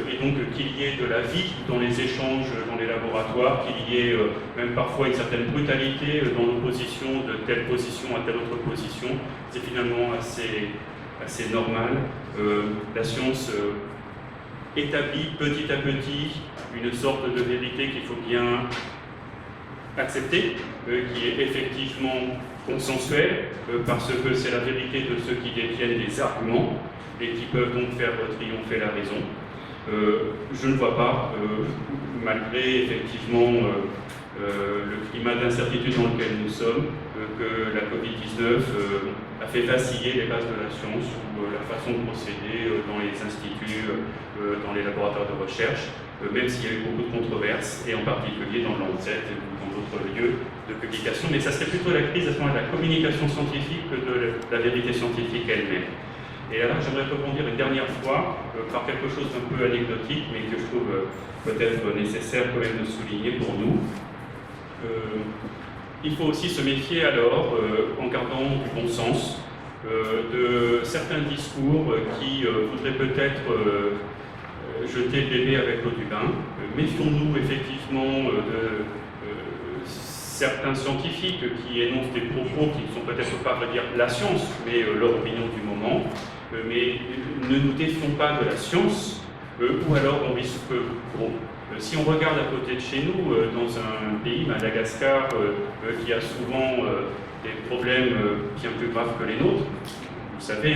et donc qu'il y ait de la vie dans les échanges dans les laboratoires, qu'il y ait même parfois une certaine brutalité dans l'opposition de telle position à telle autre position, c'est finalement assez normal. La science établit petit à petit une sorte de vérité qu'il faut bien accepter, qui est effectivement consensuelle, parce que c'est la vérité de ceux qui détiennent des arguments et qui peuvent donc faire triompher la raison. Je ne vois pas, malgré effectivement le climat d'incertitude dans lequel nous sommes, que la Covid-19 a fait vaciller les bases de la science ou la façon de procéder dans les instituts, dans les laboratoires de recherche, même s'il y a eu beaucoup de controverses, et en particulier dans le Lancet et dans d'autres lieux de publication. Mais ça serait plutôt la crise à ce moment de la communication scientifique que de la vérité scientifique elle-même. Et là, j'aimerais rebondir une dernière fois par quelque chose d'un peu anecdotique, mais que je trouve peut-être nécessaire quand même de souligner pour nous. Il faut aussi se méfier alors, en gardant du bon sens, de certains discours qui voudraient peut-être jeter le bébé avec l'eau du bain. Méfions-nous effectivement de certains scientifiques qui énoncent des propos qui ne sont peut-être pas, à vrai dire, la science, mais leur opinion du moment. Mais ne nous défions pas de la science, ou alors on risque gros. Si on regarde à côté de chez nous, dans un pays, Madagascar, qui a souvent des problèmes bien plus graves que les nôtres, vous savez,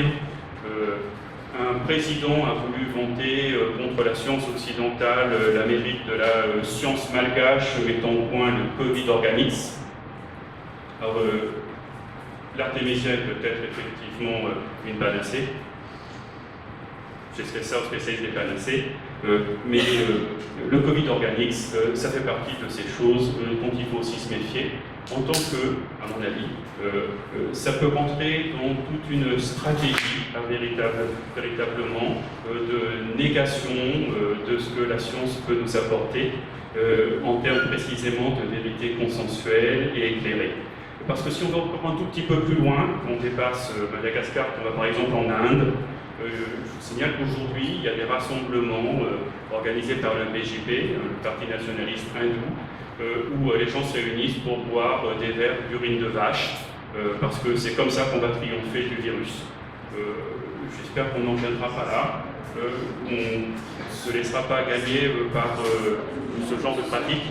un président a voulu vanter contre la science occidentale la mérite de la science malgache mettant au point le Covid Organics. Alors, l'artémisia est peut-être effectivement une panacée. J'espère ça aux spécialistes des panacées. Mais le Covid Organics, ça fait partie de ces choses dont il faut aussi se méfier, en tant que, à mon avis, ça peut rentrer dans toute une stratégie véritablement de négation de ce que la science peut nous apporter en termes précisément de vérité consensuelle et éclairée. Parce que si on va encore un tout petit peu plus loin, on dépasse Madagascar, on va par exemple en Inde, je vous signale qu'aujourd'hui, il y a des rassemblements organisés par le BJP, le Parti nationaliste hindou, où les gens se réunissent pour boire des verres d'urine de vache, parce que c'est comme ça qu'on va triompher du virus. J'espère qu'on n'en viendra pas là. on ne se laissera pas gagner par ce genre de pratique.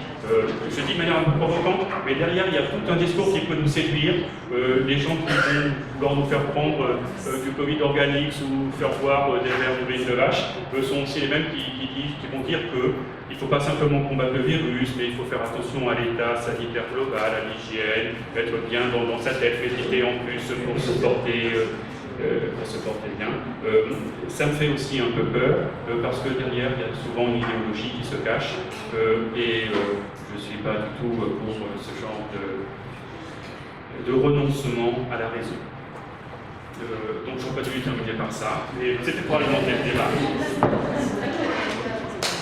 Je dis de manière un peu provocante, mais derrière il y a tout un discours qui peut nous séduire. Les gens qui vont vouloir nous faire prendre du Covid organique ou faire boire des verres d'urine de vache sont aussi les mêmes qui vont dire qu'il ne faut pas simplement combattre le virus, mais il faut faire attention à l'état sanitaire global, à l'hygiène, être bien dans sa tête, méditer en plus pour se porter bien. Ça me fait aussi un peu peur, parce que derrière, il y a souvent une idéologie qui se cache, et je ne suis pas du tout pour ce genre de renoncement à la raison. Donc j'aurais pas dû terminer par ça, mais c'était pour alimenter le débat.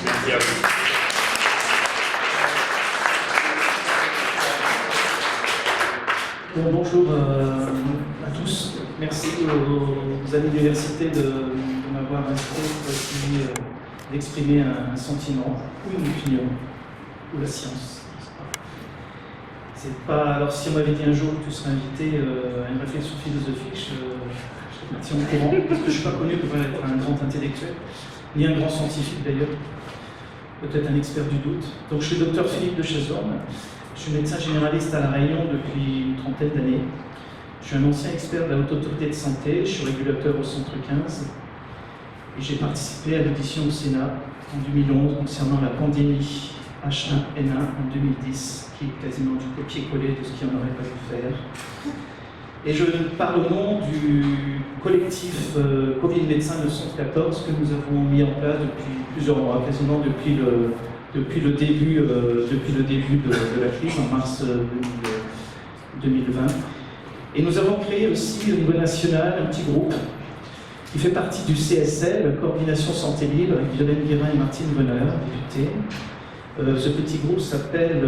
Merci à vous. Bon, bonjour à tous. Merci aux amis de l'université de m'avoir invité pour essayer d'exprimer un sentiment ou une opinion, ou la science. C'est pas. Alors, si on m'avait dit un jour que tu serais invité à une réflexion philosophique, je serais parti en courant, parce que je ne suis pas connu pour être un grand intellectuel, ni un grand scientifique d'ailleurs, peut-être un expert du doute. Donc, je suis docteur Philippe de Chazorn. Je suis médecin généraliste à La Réunion depuis une trentaine d'années. Je suis un ancien expert de la Haute Autorité de Santé, je suis régulateur au Centre 15 et j'ai participé à l'audition au Sénat en 2011 concernant la pandémie H1N1 en 2010, qui est quasiment du copier-coller de ce qu'il n'en aurait pas dû faire. Et je parle au nom du collectif Covid Médecins 914 que nous avons mis en place depuis plusieurs mois, quasiment depuis le début de la crise, en mars 2020. Et nous avons créé aussi au niveau national un petit groupe qui fait partie du CSL, Coordination Santé Libre, avec Violaine Guérin et Martine Bonheur, députées. Ce petit groupe s'appelle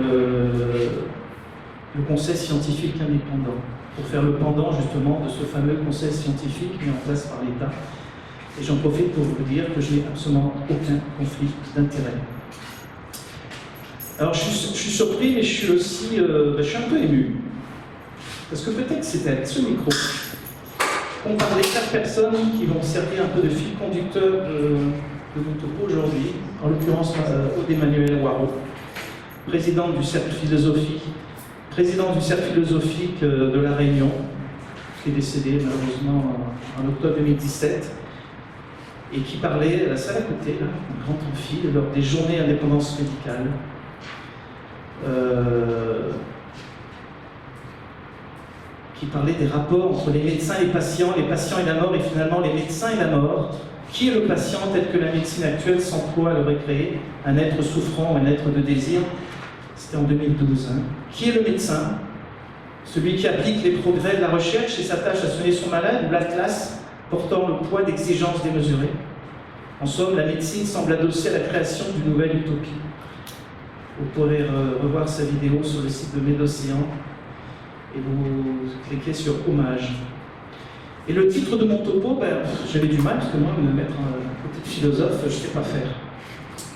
le Conseil scientifique indépendant, pour faire le pendant justement de ce fameux conseil scientifique mis en place par l'État. Et j'en profite pour vous dire que je n'ai absolument aucun conflit d'intérêt. Alors je suis surpris, mais je suis aussi je suis un peu ému. Parce que peut-être que c'était avec ce micro qu'on parle des 4 personnes qui vont servir un peu de fil conducteur de mon topo aujourd'hui, en l'occurrence Aude Emmanuelle Waro, présidente du cercle philosophique de La Réunion, qui est décédée malheureusement en octobre 2017, et qui parlait à la salle à côté, là, un grand amphi, lors des journées indépendance médicale. Qui parlait des rapports entre les médecins et les patients et la mort, et finalement les médecins et la mort. Qui est le patient tel que la médecine actuelle s'emploie à le recréer, un être souffrant, un être de désir? C'était en 2012. Hein. Qui est le médecin? Celui qui applique les progrès de la recherche et s'attache à soigner son malade, ou l'Atlas portant le poids d'exigences démesurées? En somme, la médecine semble adossée à la création d'une nouvelle utopie. Vous pourrez revoir sa vidéo sur le site de Médocéan et vous cliquez sur Hommage. Et le titre de mon topo, j'avais du mal, parce que moi, me mettre un côté de philosophe, je ne sais pas faire.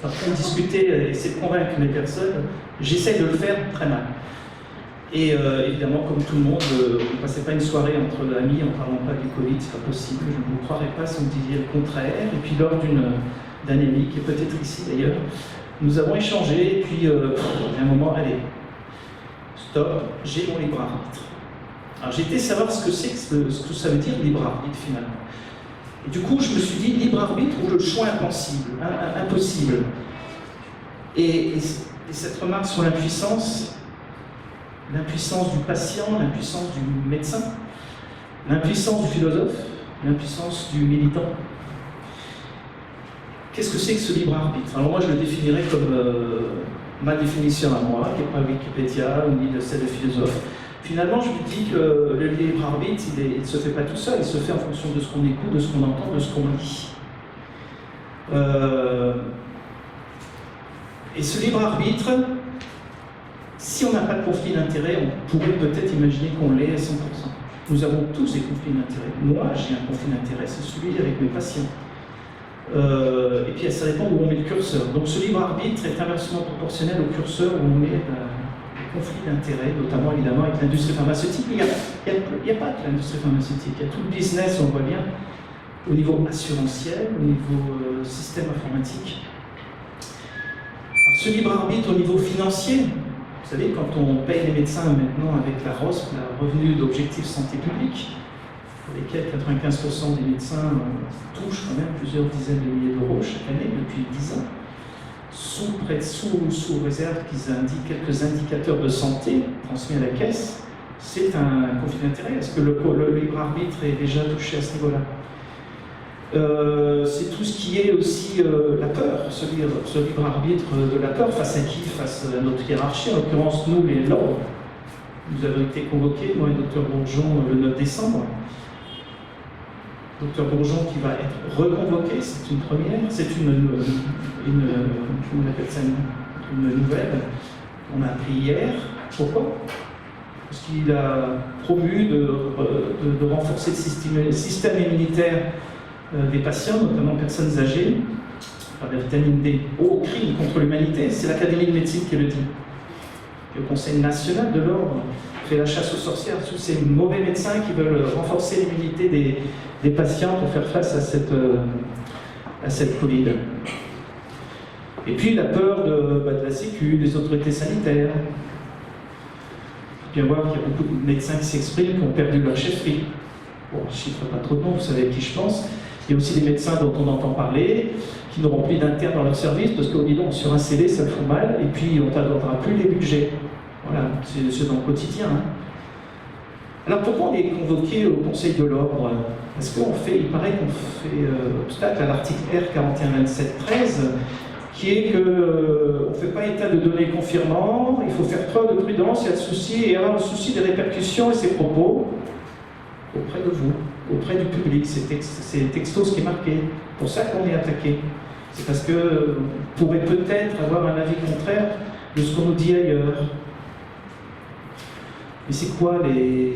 Par contre, discuter et essayer de convaincre les personnes, j'essaie de le faire très mal. Et évidemment, comme tout le monde, on ne passait pas une soirée entre amis en ne parlant pas du Covid, c'est pas possible, je ne vous croirais pas si on me disiez le contraire. Et puis lors d'un ami, qui est peut-être ici d'ailleurs, nous avons échangé, et puis à un moment, allez, stop, j'ai mon libre arbitre. Alors j'ai été savoir ce que ça veut dire libre arbitre finalement. Et du coup, je me suis dit libre arbitre ou le choix impossible. Et cette remarque sur l'impuissance du patient, l'impuissance du médecin, l'impuissance du philosophe, l'impuissance du militant. Qu'est-ce que c'est que ce libre arbitre? Alors moi je le définirais comme ma définition à moi, qui n'est pas Wikipédia ni de celle de philosophe. Finalement je me dis que le libre arbitre il ne se fait pas tout seul, il se fait en fonction de ce qu'on écoute, de ce qu'on entend, de ce qu'on lit. Et ce libre arbitre, si on n'a pas de conflit d'intérêt, on pourrait peut-être imaginer qu'on l'est à 100%. Nous avons tous des conflits d'intérêt. Moi j'ai un conflit d'intérêt, c'est celui avec mes patients. Et puis ça dépend où on met le curseur. Donc ce libre arbitre est inversement proportionnel au curseur où on met le conflit d'intérêt, notamment évidemment avec l'industrie pharmaceutique. Il n'y a pas que l'industrie pharmaceutique, il y a tout le business, on voit bien, au niveau assurantiel, au niveau système informatique. Alors, ce libre arbitre au niveau financier, vous savez, quand on paye les médecins maintenant avec la ROSP, la revenu d'objectif santé publique, pour lesquels 95% des médecins touchent quand même plusieurs dizaines de milliers d'euros chaque année depuis 10 ans, sous réserve qu'ils indiquent quelques indicateurs de santé transmis à la caisse, c'est un conflit d'intérêt. Est-ce que le libre arbitre est déjà touché à ce niveau-là? C'est tout ce qui est aussi la peur, ce libre arbitre de la peur, face à qui? Face à notre hiérarchie, en l'occurrence nous, les lords. Nous avons été convoqués, moi et Dr Bourgeon, le 9 décembre. Dr Bourgeon qui va être reconvoqué, c'est une première, c'est une comment on appelle ça, une nouvelle qu'on a appris hier. Pourquoi? Parce qu'il a promu de renforcer le système immunitaire des patients, notamment personnes âgées, par la vitamine D. Au crime contre l'humanité, c'est l'Académie de médecine qui le dit. Le Conseil national de l'ordre fait la chasse aux sorcières, tous ces mauvais médecins qui veulent renforcer l'immunité des patients pour faire face à cette Covid. Et puis la peur de la Sécu, des autorités sanitaires. Il faut bien voir qu'il y a beaucoup de médecins qui s'expriment, qui ont perdu leur chefferie. Bon, je ne chiffre pas trop de noms, vous savez à qui je pense. Il y a aussi des médecins dont on entend parler, qui n'auront plus d'interne dans leur service, parce qu'au bidon, sur un CD, ça le fout mal, et puis on n'attendra plus les budgets. Voilà, c'est dans le quotidien. Hein. Alors pourquoi on est convoqué au Conseil de l'Ordre? Parce il paraît qu'on fait obstacle à l'article R4127-13, qui est qu'on ne fait pas état de données confirmant, il faut faire preuve de prudence et avoir le souci des répercussions et ses propos auprès de vous, auprès du public. C'est texto ce qui est marqué. C'est pour ça qu'on est attaqué. C'est parce qu'on pourrait peut-être avoir un avis contraire de ce qu'on nous dit ailleurs. Mais c'est quoi les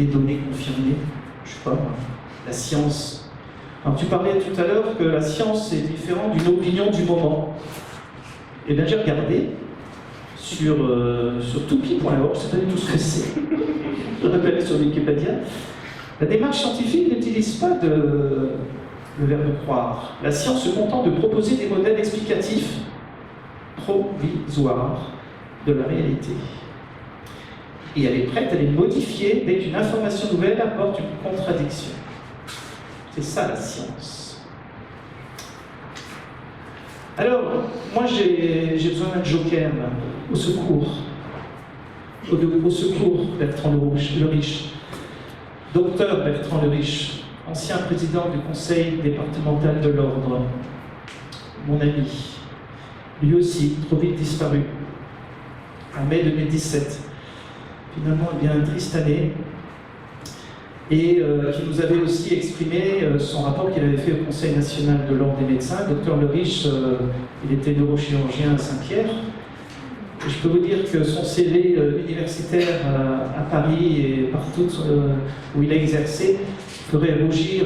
données confirmées? Je sais pas, la science. Alors tu parlais tout à l'heure que la science est différente d'une opinion du moment. Et bien j'ai regardé sur toupi.org, je ne sais pas du tout ce que c'est. Je rappelle sur Wikipédia. La démarche scientifique n'utilise pas le verbe croire. La science se contente de proposer des modèles explicatifs provisoires de la réalité. Et elle est prête à les modifier dès qu'une information nouvelle apporte une contradiction. C'est ça la science. Alors, moi j'ai besoin d'un joker là, au secours. Au secours, Bertrand Le Riche. Docteur Bertrand Le Riche, ancien président du conseil départemental de l'ordre, mon ami, lui aussi, trop vite disparu, en mai 2017. Finalement, il y a une triste année, et qui nous avait aussi exprimé son rapport qu'il avait fait au Conseil national de l'ordre des médecins. Docteur Le Riche, il était neurochirurgien à Saint-Pierre. Je peux vous dire que son CV universitaire à Paris et partout où il a exercé ferait rougir,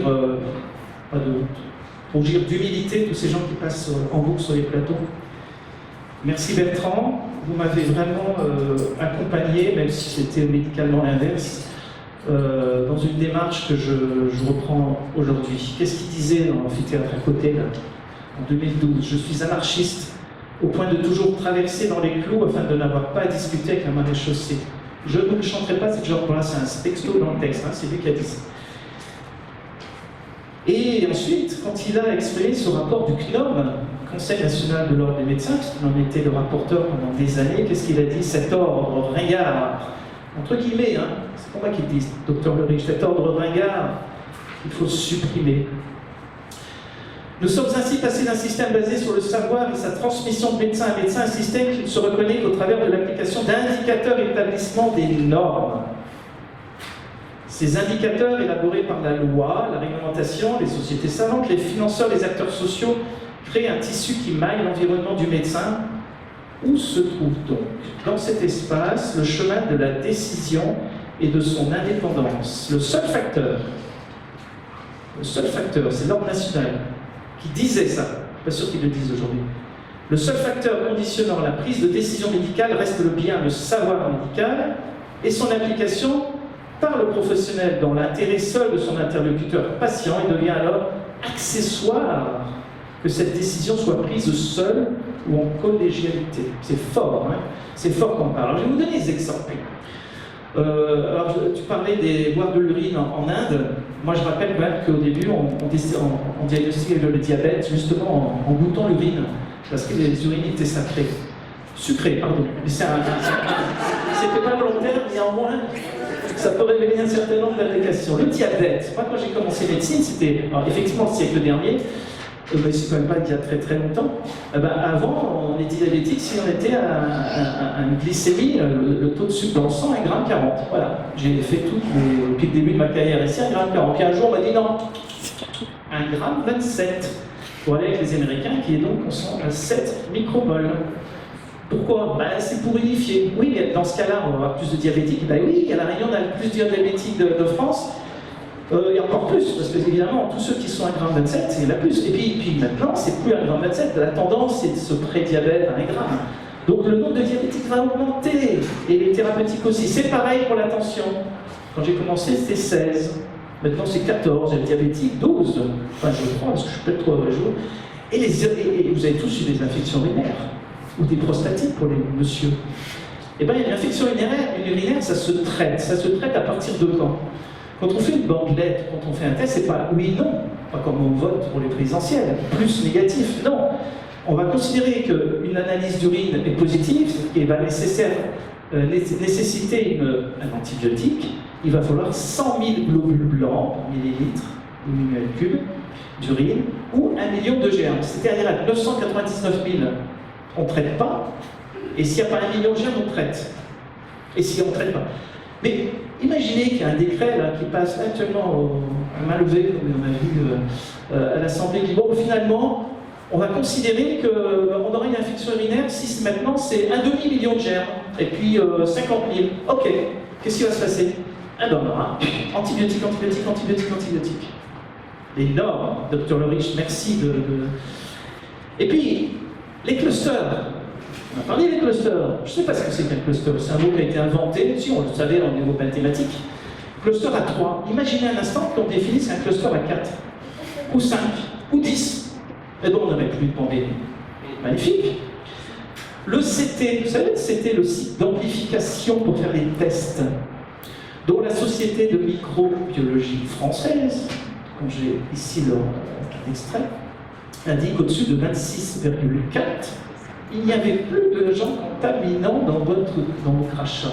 rougir d'humilité tous ces gens qui passent en boucle sur les plateaux. Merci Bertrand, vous m'avez vraiment accompagné, même si c'était médicalement l'inverse, dans une démarche que je reprends aujourd'hui. Qu'est-ce qu'il disait dans l'amphithéâtre à côté, là, en 2012? Je suis anarchiste, au point de toujours traverser dans les clous afin de n'avoir pas à discuter avec la maréchaussée. Je ne le chanterai pas, c'est genre, voilà, c'est un texto dans le texte, hein, c'est lui qui a dit ça. Et ensuite, quand il a exprimé ce rapport du CNOM, Conseil national de l'ordre des médecins, parce qu'il en était le rapporteur pendant des années, qu'est-ce qu'il a dit? Cet ordre ringard, entre guillemets, hein, c'est pas moi qui le dis, docteur Le Riche, cet ordre ringard, il faut supprimer. Nous sommes ainsi passés d'un système basé sur le savoir et sa transmission de médecin à médecin, un système qui ne se reconnaît qu'au travers de l'application d'indicateurs et d'établissement des normes. Ces indicateurs élaborés par la loi, la réglementation, les sociétés savantes, les financeurs, les acteurs sociaux, créent un tissu qui maille l'environnement du médecin. Où se trouve donc, dans cet espace, le chemin de la décision et de son indépendance? Le seul facteur, c'est l'ordre national qui disait ça, je ne suis pas sûr qu'ils le disent aujourd'hui. Le seul facteur conditionnant la prise de décision médicale reste le bien, le savoir médical et son application par le professionnel dans l'intérêt seul de son interlocuteur patient, il devient alors accessoire que cette décision soit prise seule ou en collégialité. C'est fort, hein, c'est fort qu'on parle. Alors, je vais vous donner des exemples. Alors, tu parlais des boire de l'urine en Inde. Moi, je rappelle quand même qu'au début, on diagnostiquait le diabète justement en goûtant l'urine, parce que les urines étaient sacrées. Sucrées, pardon. C'était pas volontaire, néanmoins, ça peut révéler un certain nombre d'applications. Le diabète, moi, quand j'ai commencé médecine, c'était effectivement le siècle dernier, mais c'est quand même pas il y a très très longtemps. Avant, on était diabétique si on était à une glycémie, le taux de sucre dans le sang, 1,40 g. Voilà, j'ai fait tout depuis le début de ma carrière ici, 1,40 g. Puis un jour, on m'a dit non, 1,27 g. Pour aller avec les Américains qui est donc on sent à 7 micromoles. Pourquoi? C'est pour unifier. Oui, mais dans ce cas-là, on va avoir plus de diabétiques. Oui, à La Réunion, on a le plus de diabétiques de France. Et encore plus, parce que évidemment, tous ceux qui sont à 1,27 g, il y en a plus. Et puis maintenant, c'est plus à 1,27 g. La tendance, c'est ce pré-diabète à 1 g. Donc le nombre de diabétiques va augmenter. Et les thérapeutiques aussi. C'est pareil pour la tension. Quand j'ai commencé, c'était 16. Maintenant, c'est 14. Et le diabétique, 12. Enfin, je crois, parce que je suis peut-être trop heureux jour. Et vous avez tous eu des infections urinaires. Ou des prostatites pour les messieurs. Eh bien, une infection urinaire, ça se traite. Ça se traite à partir de quand? Quand on fait une bandelette, quand on fait un test, c'est pas oui, non. Pas comme on vote pour les présidentielles. Plus négatif, non. On va considérer qu'une analyse d'urine est positive et va nécessiter un antibiotique. Il va falloir 100 000 globules blancs par millilitre ou millimètre cube d'urine ou 1 million de germes. C'est-à-dire à 999 000. On ne traite pas, et s'il n'y a pas 1 million de germes, on traite. Et si on ne traite pas. Mais imaginez qu'il y a un décret là, qui passe actuellement à main levée, comme on a vu à l'Assemblée, qui dit bon, finalement, on va considérer qu'on aura une infection urinaire si maintenant c'est 1 demi-million de germes, et puis 50 000. Ok, qu'est-ce qui va se passer? On aura antibiotiques. Les normes, Dr. Lerich, merci de... Et puis, les clusters. On a parlé des clusters. Je ne sais pas ce que c'est qu'un cluster. C'est un mot qui a été inventé, si on le savait au niveau mathématique. Cluster à 3. Imaginez un instant qu'on définisse un cluster à 4, ou 5, ou 10. Et donc on n'aurait plus de pandémie. Magnifique. Le CT, vous savez, c'était le site d'amplification pour faire les tests, dont la Société de microbiologie française, comme j'ai ici l'extrait, indique au-dessus de 26,4, il n'y avait plus de gens contaminants dans vos crachats.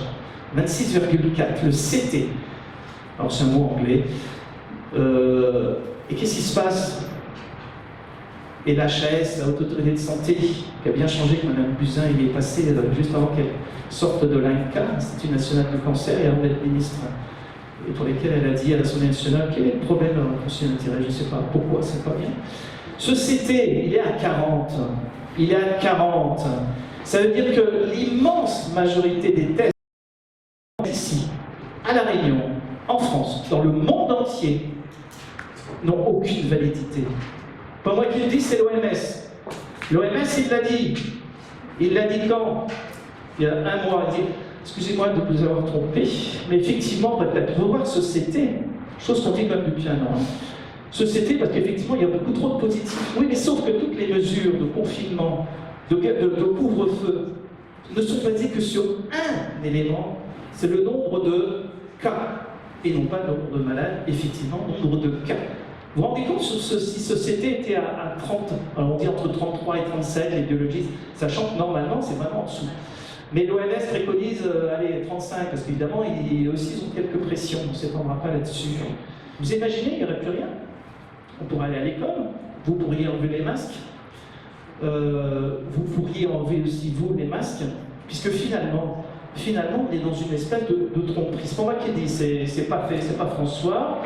26,4, le CT. Alors c'est un mot anglais. Et qu'est-ce qui se passe? Et l'HAS, la Haute Autorité de Santé, qui a bien changé, que Mme Buzyn il est passé juste avant qu'elle sorte de l'INCa, l'Institut National du Cancer, et avant d'être ministre, et pour lesquels elle a dit à l'Assemblée nationale quel est le problème dans le conseil d'intérêt, je ne sais pas pourquoi, c'est pas bien. Ce CT, il est à 40. Il est à 40. Ça veut dire que l'immense majorité des tests ici, à La Réunion, en France, dans le monde entier, n'ont aucune validité. Pas moi qui le dis, c'est l'OMS. L'OMS, il l'a dit. Il l'a dit quand? Il y a un mois, il dit excusez-moi de vous avoir trompé, mais effectivement, on va peut-être revoir ce CT, chose qu'on dit quand même depuis un an. Ce CT, parce qu'effectivement, il y a beaucoup trop de positifs. Oui, mais sauf que toutes les mesures de confinement, de couvre-feu, ne sont basées que sur un élément, c'est le nombre de cas, et non pas le nombre de malades, effectivement, nombre de cas. Vous vous rendez compte si ce CT était à 30, alors on dit entre 33 et 37, les biologistes, sachant que normalement, c'est vraiment en dessous. Mais l'OMS préconise, allez, 35, parce qu'évidemment, ils aussi ont quelques pressions, on ne s'étendra pas là-dessus. Vous imaginez, il n'y aurait plus rien? On pourrait aller à l'école, vous pourriez enlever les masques, vous pourriez enlever aussi, vous, les masques, puisque finalement, on est dans une espèce de tromperie. C'est pas moi qui dis, c'est pas fait, c'est pas François,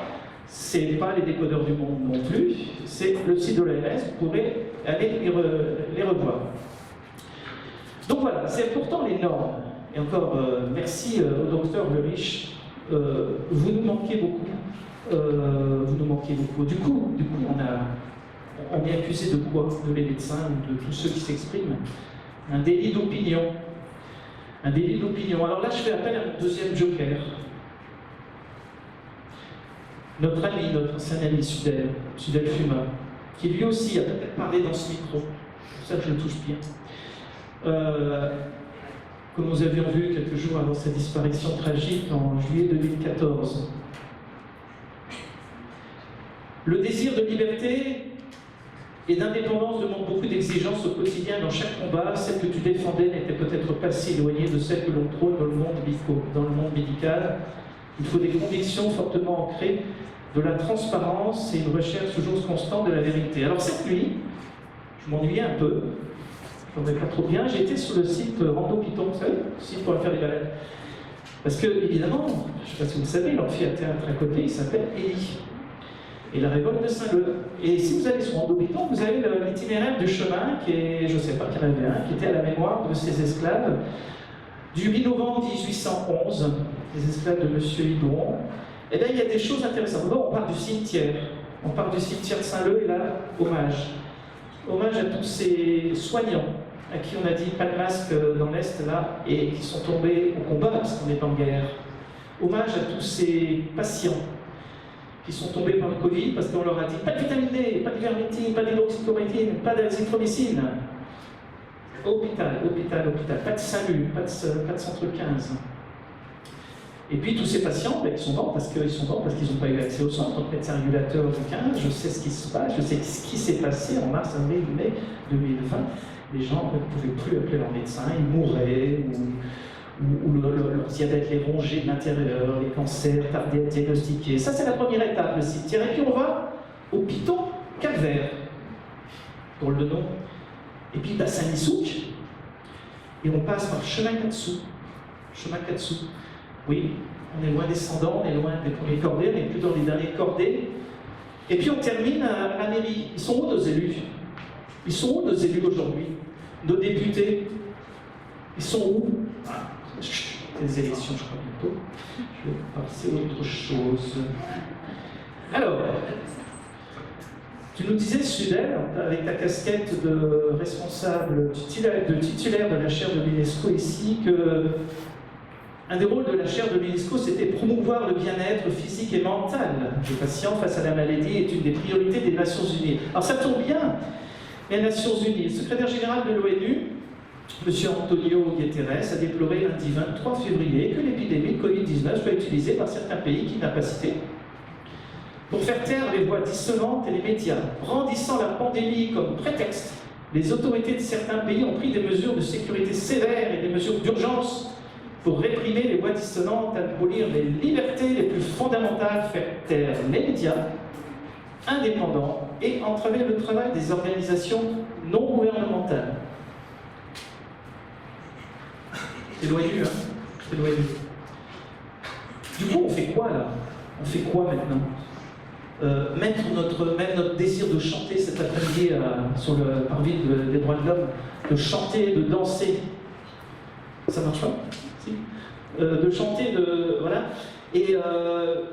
c'est pas les décodeurs du monde non plus, c'est le site de l'OMS, vous pourrez aller les revoir. Donc voilà, c'est pourtant les normes. Et encore, merci au docteur Lerich, vous nous manquez beaucoup. Vous nous manquez beaucoup. Du coup on est accusé de quoi? De les médecins ou de tous ceux qui s'expriment. Un délit d'opinion. Un délit d'opinion. Alors là, je fais appel à mon deuxième joker. notre ami, notre ancien ami Sudel Fuma, qui lui aussi a peut-être parlé dans ce micro, c'est pour ça que je le touche bien. Comme nous avions vu quelques jours avant sa disparition tragique en juillet 2014. Le désir de liberté et d'indépendance demande beaucoup d'exigences au quotidien dans chaque combat. Celle que tu défendais n'était peut-être pas si éloignée de celle que l'on prône dans le monde médical. Il faut des convictions fortement ancrées, de la transparence et une recherche toujours constante de la vérité. Alors cette nuit, je m'ennuyais un peu, je n'en ai pas trop bien, j'ai été sur le site Rando Python, vous savez, le site pour faire des balades. Parce que, évidemment, je ne sais pas si vous le savez, l'amphithéâtre à côté, il s'appelle Élie. Et la révolte de Saint-Leu. Et si vous allez sur Rando Python, vous avez l'itinéraire du chemin, qui est, je ne sais pas qu'il y en avait un, qui était à la mémoire de ces esclaves, du 8 novembre 1811, les esclaves de M. Hidron. Et bien, il y a des choses intéressantes. Bon, on parle du cimetière. On parle du cimetière de Saint-Leu, et là, hommage. Hommage à tous ces soignants, à qui on a dit pas de masque dans l'Est, là, et qui sont tombés au combat, parce qu'on est en guerre. Hommage à tous ces patients qui sont tombés par le Covid, parce qu'on leur a dit pas de vitamine D, pas d'ivermectine, pas d'hydroxychloroquine, pas d'azithromycine. Hôpital, pas de SAMU, pas de centre 15. Et puis tous ces patients, ben, ils sont morts parce qu'ils n'ont pas eu accès au centre. Donc médecin régulateur du 15, je sais ce qui se passe, je sais ce qui s'est passé en mars, avril, mai 2020. Les gens ne pouvaient plus appeler leur médecin, ils mouraient, ou leur diabète les rongeait de l'intérieur, les cancers tardés à diagnostiquer. Ça, c'est la première étape, le cimetière. Et puis on va au Python Calvaire, pour le nom. Et puis bassin Nissouk, et on passe par chemin Katsu. Oui, on est loin des descendants, on est loin des premiers cordées, on n'est plus dans les derniers cordées. Et puis on termine à la mairie. Ils sont où nos élus? Ils sont où nos élus aujourd'hui? Nos députés? Ils sont où? Ah, les élections, je crois bientôt. Je vais passer à autre chose. Alors, tu nous disais, Sudel, avec ta casquette de responsable, de titulaire de la chaire de l'UNESCO ici, que un des rôles de la chaire de l'UNESCO, c'était promouvoir le bien-être physique et mental des patients face à la maladie est une des priorités des Nations Unies. Alors ça tombe bien, les Nations Unies. Le secrétaire général de l'ONU, M. Antonio Guterres, a déploré lundi 23 février que l'épidémie de Covid-19 soit utilisée par certains pays qui n'a pas cité pour faire taire les voix dissonantes et les médias. Brandissant la pandémie comme prétexte, les autorités de certains pays ont pris des mesures de sécurité sévères et des mesures d'urgence pour réprimer les voix dissonantes, abolir les libertés les plus fondamentales, faire taire les médias indépendants et entraver le travail des organisations non gouvernementales. C'est l'ONU, hein? C'est l'ONU. Du coup, on fait quoi là? On fait quoi maintenant? Même notre désir de chanter cet après-midi sur le parvis des droits de l'homme, de chanter, de danser, ça marche pas? Si. De chanter, voilà. Et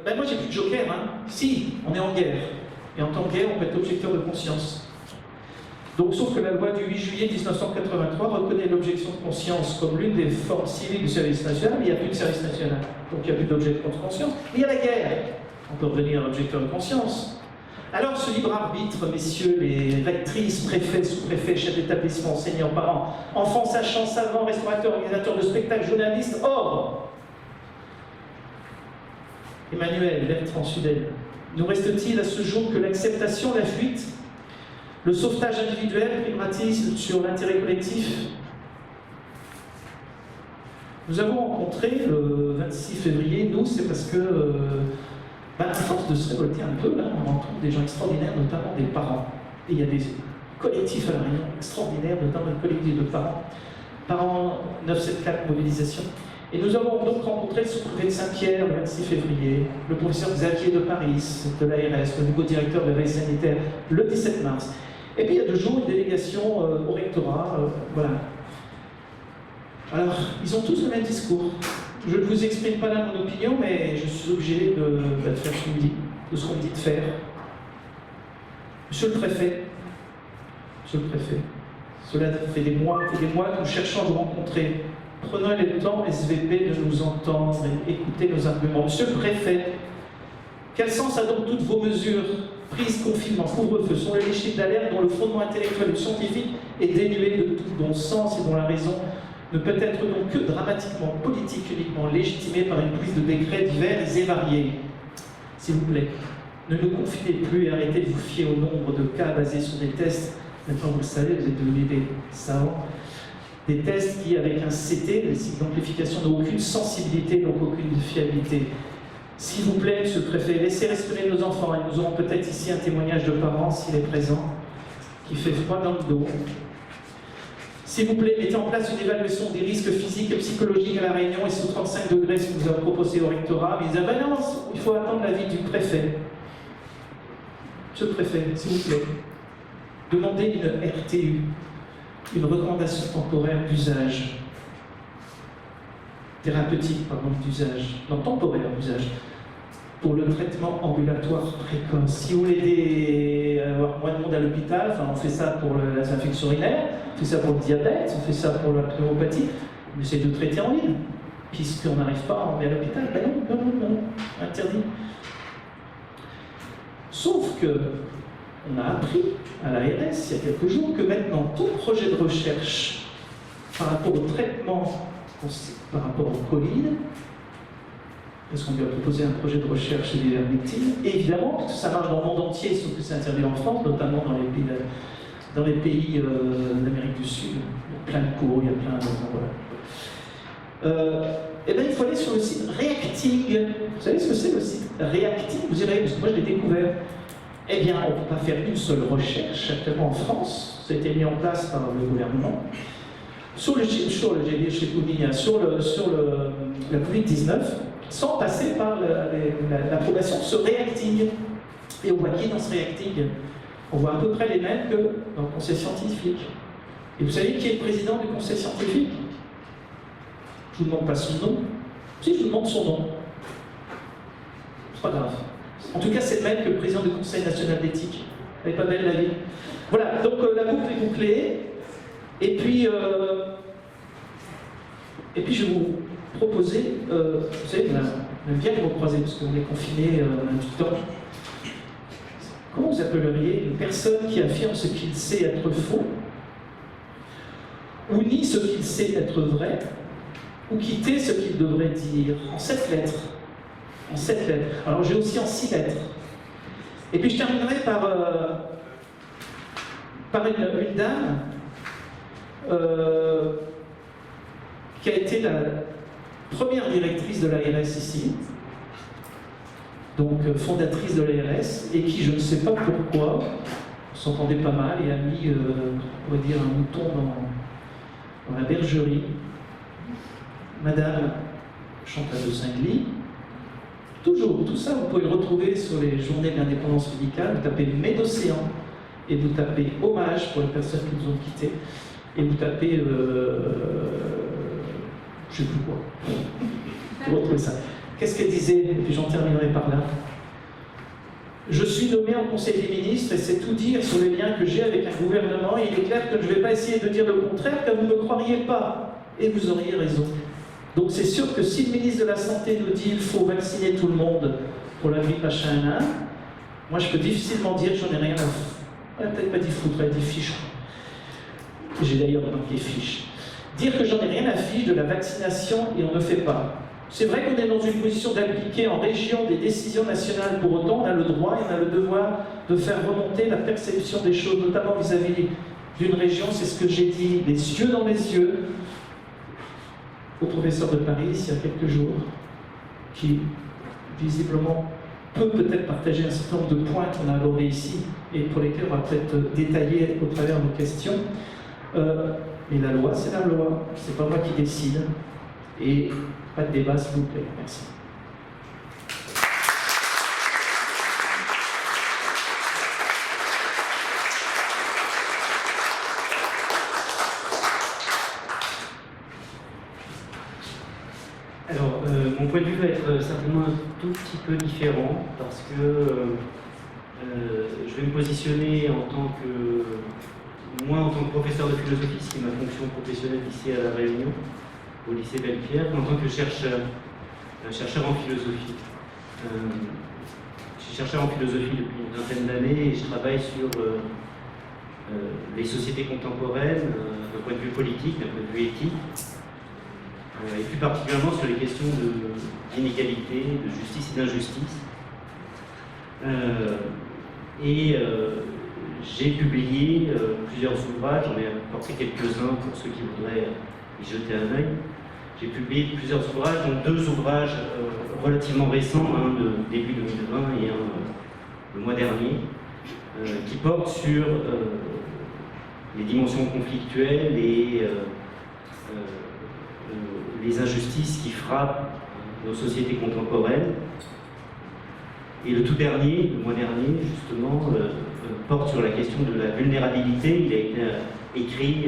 ben moi j'ai plus de joker, hein. Si, on est en guerre. Et en tant que guerre, on peut être objecteur de conscience. Donc, sauf que la loi du 8 juillet 1983 reconnaît l'objection de conscience comme l'une des formes civiles du service national, mais il n'y a plus de service national. Donc il n'y a plus d'objection de conscience. Mais il y a la guerre. On peut revenir objecteur de conscience. Alors ce libre arbitre, messieurs les rectrices, préfets, sous-préfets, chefs d'établissement, enseignants, parents, enfants sachants, savants, restaurateurs, organisateurs de spectacles, journalistes, or, Emmanuel, Bertrand Sudel, nous reste-t-il à ce jour que l'acceptation, la fuite, le sauvetage individuel primatise sur l'intérêt collectif? Nous avons rencontré le 26 février, nous, c'est parce que à force de se révolter un peu, là, on rencontre des gens extraordinaires, notamment des parents. Et il y a des collectifs à La Réunion extraordinaires, notamment le collectif de parents. Parents 974 mobilisation. Et nous avons donc rencontré le sous-préfet de Saint-Pierre le 26 février, le professeur Xavier de Paris, de l'ARS, le nouveau directeur de la veille sanitaire, le 17 mars. Et puis il y a 2 jours, une délégation au rectorat, voilà. Alors, ils ont tous le même discours. Je ne vous exprime pas là mon opinion, mais je suis obligé de faire ce qu'on me dit, de ce qu'on me dit de faire. Monsieur le préfet, cela fait des mois que nous cherchons à vous rencontrer. Prenons le temps, SVP, de nous entendre et écouter nos arguments. Monsieur le préfet, Quel sens a donc toutes vos mesures prises, confinement, couvre-feu, sont les chiffres d'alerte dont le fondement intellectuel et scientifique est dénué de tout bon sens et dont la raison ne peut être donc que dramatiquement politique, uniquement légitimée par une pluie de décrets divers et variés. S'il vous plaît, ne nous confinez plus et arrêtez de vous fier au nombre de cas basés sur des tests. Maintenant, vous le savez, vous êtes devenus des savants. Des tests qui, avec un CT, des cycles d'amplification, n'ont aucune sensibilité, donc aucune fiabilité. S'il vous plaît, monsieur le préfet, laissez respirer nos enfants. Et nous aurons peut-être ici un témoignage de parents, s'il est présent, qui fait froid dans le dos. S'il vous plaît, mettez en place une évaluation des risques physiques et psychologiques à La Réunion et sous 35 degrés, ce que nous avons proposé au rectorat. Mais ils disent, ah ben non, il faut attendre l'avis du préfet. Monsieur le préfet, s'il vous plaît, demandez une RTU, une recommandation temporaire d'usage. Thérapeutique, pardon, d'usage. Non, temporaire d'usage. Pour le traitement ambulatoire précoce. Si vous voulez avoir moins de monde à l'hôpital, enfin, on fait ça pour les infections urinaires, on fait ça pour le diabète, on fait ça pour la pneumopathie, on essaie de traiter en ligne. Puisqu'on n'arrive pas à emmener à l'hôpital, ben non, non, non, non, interdit. Sauf que, on a appris à l'ARS il y a quelques jours que maintenant, tout projet de recherche par rapport au traitement, par rapport au Covid, parce qu'on lui a proposé un projet de recherche sur l'ivermectine, et évidemment, parce que ça marche dans le monde entier, sauf que c'est interdit en France, notamment dans les pays d'Amérique du Sud. Il y a plein de cours, il y a plein de... Voilà. Eh bien, il faut aller sur le site Reacting. Vous savez ce que c'est le site Reacting? Vous irez, parce que moi je l'ai découvert. Eh bien, on ne peut pas faire une seule recherche actuellement en France. Ça a été mis en place par le gouvernement. Sur la Covid-19, sans passer par l'approbation de ce Reacting. Et on voit qui dans ce Reacting? On voit à peu près les mêmes que dans le conseil scientifique. Et vous savez qui est le président du conseil scientifique? Je ne vous demande pas son nom. Si, je vous demande son nom. C'est pas grave. En tout cas, c'est le même que le président du Conseil national d'éthique. Elle n'est pas belle la vie. Voilà, donc la boucle est bouclée. Et puis je vais vous proposer, vous savez, on aime bien vous croiser parce qu'on est confinés tout le temps. Comment vous appelleriez une personne qui affirme ce qu'il sait être faux, ou nie ce qu'il sait être vrai, ou qui tait ce qu'il devrait dire, en 7 lettres? En 7 lettres. Alors j'ai aussi en 6 lettres. Et puis je terminerai par une dame qui a été la première directrice de l'ARS ici, donc fondatrice de l'ARS, et qui, je ne sais pas pourquoi, s'entendait pas mal et a mis, on va dire, un mouton dans la bergerie. Madame Chantal de Saint-Gly. Toujours, tout ça, vous pouvez le retrouver sur les journées de l'indépendance médicale. Vous tapez Médocéan et vous tapez hommage pour les personnes qui nous ont quittés et vous tapez je sais plus quoi. Vous retrouvez ça. Qu'est-ce qu'elle disait? Et puis j'en terminerai par là. Je suis nommé en Conseil des ministres et c'est tout dire sur les liens que j'ai avec un gouvernement. Et il est clair que je ne vais pas essayer de dire le contraire car vous ne me croiriez pas. Et vous auriez raison. Donc c'est sûr que si le ministre de la Santé nous dit qu'il faut vacciner tout le monde pour la grippe H1N1, moi je peux difficilement dire que j'en ai rien à foutre. Elle n'a peut-être pas dit foutre, elle a dit fiche. J'ai d'ailleurs marqué fiche. Dire que j'en ai rien à fiche de la vaccination et on ne fait pas. C'est vrai qu'on est dans une position d'appliquer en région des décisions nationales, pour autant on a le droit et on a le devoir de faire remonter la perception des choses, notamment vis-à-vis d'une région, c'est ce que j'ai dit, les yeux dans les yeux, au professeur de Paris, il y a quelques jours, qui visiblement peut-être partager un certain nombre de points qu'on a abordés ici, et pour lesquels on va peut-être détailler au travers de nos questions. Mais la loi, c'est la loi, c'est pas moi qui décide. Et pas de débat, s'il vous plaît. Merci. Alors, mon point de vue va être simplement un tout petit peu différent parce que je vais me positionner en tant que professeur de philosophie, ce qui est ma fonction professionnelle ici à La Réunion, au lycée Belle-Pierre, en tant que chercheur en philosophie. suis chercheur en philosophie depuis une vingtaine d'années et je travaille sur les sociétés contemporaines d'un point de vue politique, d'un point de vue éthique, et plus particulièrement sur les questions d'inégalité, de justice et d'injustice. J'ai publié plusieurs ouvrages, j'en ai apporté quelques-uns pour ceux qui voudraient y jeter un œil. J'ai publié plusieurs ouvrages, dont 2 ouvrages relativement récents, un de début 2020 et un le mois dernier, qui portent sur les dimensions conflictuelles et les injustices qui frappent nos sociétés contemporaines. Et le tout dernier, le mois dernier, justement, porte sur la question de la vulnérabilité. Il a été écrit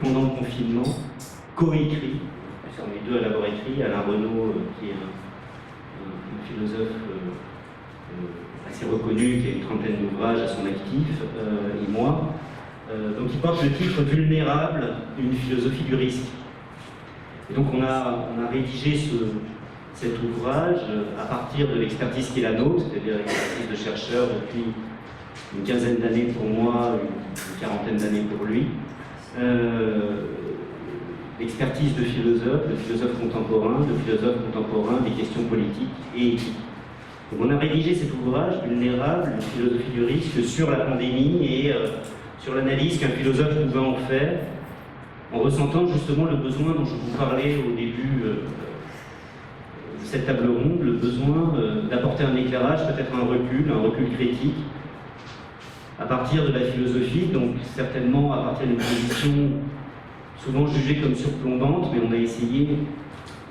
pendant le confinement, coécrit, on est 2 à l'avoir écrit, Alain Renaud, qui est un philosophe assez reconnu, qui a une trentaine d'ouvrages à son actif, et moi. Donc il porte le titre « Vulnérable, une philosophie du risque ». Et donc on a rédigé cet ouvrage à partir de l'expertise qui est la nôtre, c'est-à-dire l'expertise de chercheur depuis une quinzaine d'années pour moi, une quarantaine d'années pour lui. L'expertise de philosophes contemporains des questions politiques et éthiques. Donc on a rédigé cet ouvrage, Vulnérable, une philosophie du risque, sur la pandémie et sur l'analyse qu'un philosophe pouvait en faire, en ressentant justement le besoin dont je vous parlais au début de cette table ronde, le besoin d'apporter un éclairage, peut-être un recul critique, à partir de la philosophie, donc certainement à partir d'une position souvent jugée comme surplombante, mais on a essayé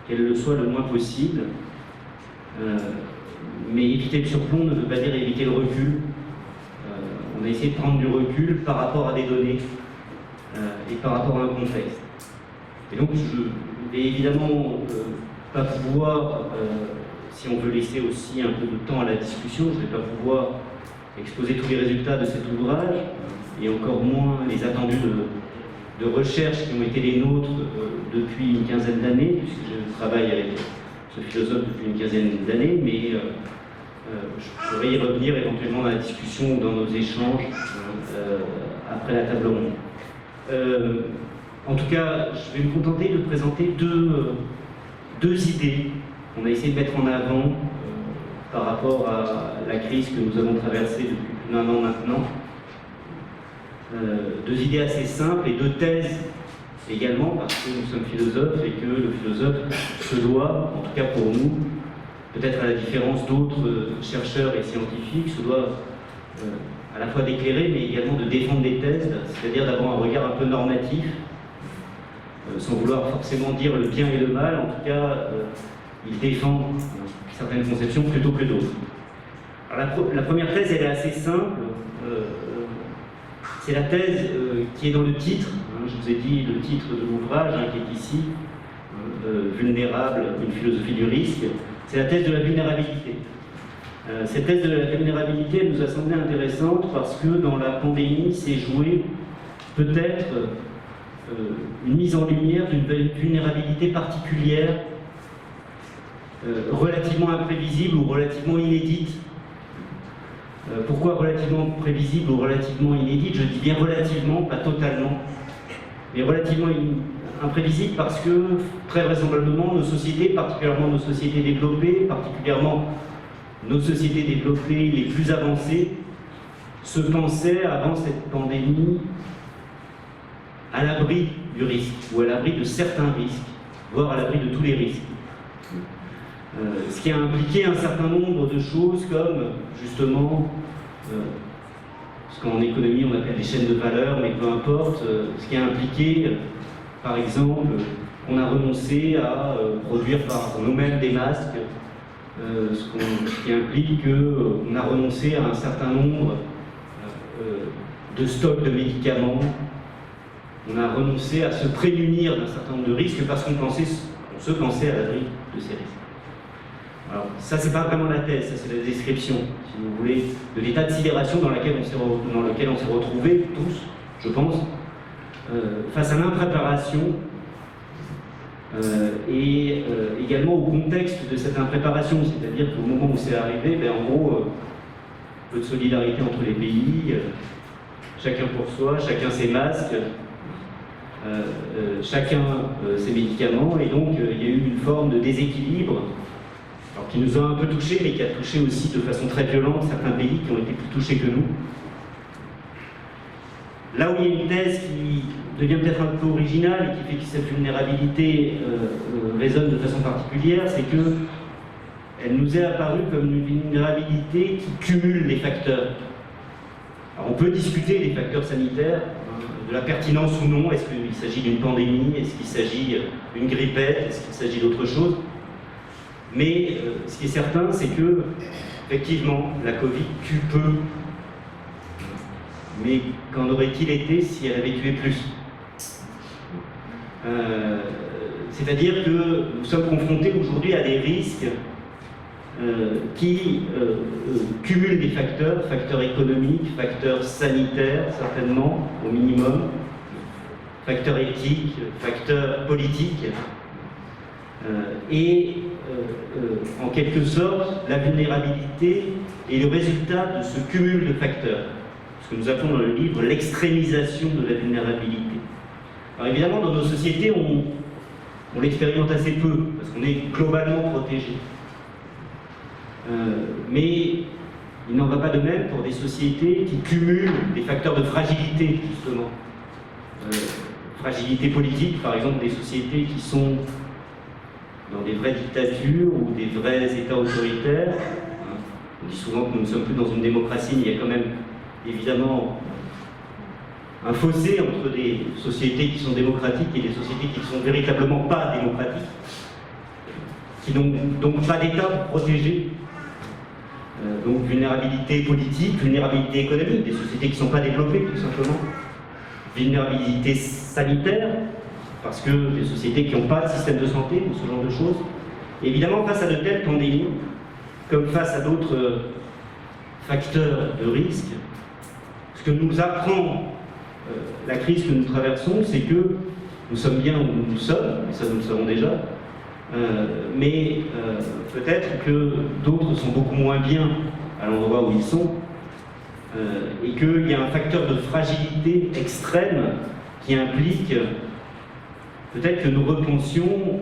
qu'elle le soit le moins possible. Mais éviter le surplomb ne veut pas dire éviter le recul. On a essayé de prendre du recul par rapport à des données et par rapport à un contexte. Et donc je vais évidemment pas pouvoir, si on veut laisser aussi un peu de temps à la discussion, je ne vais pas pouvoir exposer tous les résultats de cet ouvrage, et encore moins les attendus de recherche qui ont été les nôtres depuis une quinzaine d'années, puisque je travaille avec ce philosophe depuis une quinzaine d'années, mais je pourrais y revenir éventuellement dans la discussion ou dans nos échanges après la table ronde. En tout cas, je vais me contenter de présenter deux idées qu'on a essayé de mettre en avant par rapport à la crise que nous avons traversée depuis plus d'1 an maintenant. 2 idées assez simples et 2 thèses également, parce que nous sommes philosophes et que le philosophe se doit, en tout cas pour nous, peut-être à la différence d'autres chercheurs et scientifiques, se doit à la fois d'éclairer mais également de défendre des thèses, c'est-à-dire d'avoir un regard un peu normatif, sans vouloir forcément dire le bien et le mal. En tout cas, il défend certaines conceptions plutôt que d'autres. La première thèse, elle est assez simple. C'est la thèse qui est dans le titre. Je vous ai dit le titre de l'ouvrage qui est ici, Vulnérable, une philosophie du risque. C'est la thèse de la vulnérabilité. Cette thèse de la vulnérabilité, elle nous a semblé intéressante parce que dans la pandémie s'est jouée peut-être une mise en lumière d'une vulnérabilité particulière, relativement imprévisible ou relativement inédite. Pourquoi relativement prévisible ou relativement inédite? Je dis bien relativement, pas totalement, mais relativement imprévisible parce que très vraisemblablement nos sociétés, particulièrement nos sociétés développées, les plus avancées, se pensaient avant cette pandémie à l'abri du risque, ou à l'abri de certains risques, voire à l'abri de tous les risques. Ce qui a impliqué un certain nombre de choses comme, justement, ce qu'en économie on appelle des chaînes de valeur, mais peu importe, ce qui a impliqué, par exemple, qu'on a renoncé à produire par nous-mêmes des masques, ce qui implique qu'on a renoncé à un certain nombre de stocks de médicaments, on a renoncé à se prémunir d'un certain nombre de risques parce qu'on se pensait à l'abri de ces risques. Alors, ça, c'est pas vraiment la thèse, ça, c'est la description, si vous voulez, de l'état de sidération dans lequel on s'est retrouvés tous, je pense, face à l'impréparation et également au contexte de cette impréparation, c'est-à-dire qu'au moment où c'est arrivé, en gros, peu de solidarité entre les pays, chacun pour soi, chacun ses masques, chacun ses médicaments, et donc il y a eu une forme de déséquilibre, alors, qui nous a un peu touchés, mais qui a touché aussi de façon très violente certains pays qui ont été plus touchés que nous. Là où il y a une thèse qui devient peut-être un peu originale et qui fait que cette vulnérabilité résonne de façon particulière, c'est qu'elle nous est apparue comme une vulnérabilité qui cumule les facteurs. Alors on peut discuter des facteurs sanitaires, de la pertinence ou non, est-ce qu'il s'agit d'une pandémie, est-ce qu'il s'agit d'une grippette, est-ce qu'il s'agit d'autre chose. Mais ce qui est certain, c'est que, effectivement, la Covid tue peu. Mais qu'en aurait-il été si elle avait tué plus? C'est-à-dire que nous sommes confrontés aujourd'hui à des risques qui cumulent des facteurs, facteurs économiques, facteurs sanitaires, certainement, au minimum, facteurs éthiques, facteurs politiques, en quelque sorte, la vulnérabilité est le résultat de ce cumul de facteurs. Ce que nous appelons dans le livre l'extrémisation de la vulnérabilité. Alors évidemment, dans nos sociétés, on l'expérimente assez peu, parce qu'on est globalement protégé. Mais il n'en va pas de même pour des sociétés qui cumulent des facteurs de fragilité, justement. Fragilité politique, par exemple, des sociétés qui sont dans des vraies dictatures ou des vrais États autoritaires. On dit souvent que nous ne sommes plus dans une démocratie, mais il y a quand même évidemment un fossé entre des sociétés qui sont démocratiques et des sociétés qui ne sont véritablement pas démocratiques, qui n'ont donc pas d'État pour protéger. Donc vulnérabilité politique, vulnérabilité économique, des sociétés qui ne sont pas développées tout simplement, vulnérabilité sanitaire, parce que des sociétés qui n'ont pas de système de santé, ou ce genre de choses. Et évidemment, face à de telles pandémies, comme face à d'autres facteurs de risque, ce que nous apprend la crise que nous traversons, c'est que nous sommes bien où nous sommes, et ça nous le savons déjà, mais peut-être que d'autres sont beaucoup moins bien à l'endroit où ils sont, et qu'il y a un facteur de fragilité extrême qui implique peut-être que nous repensions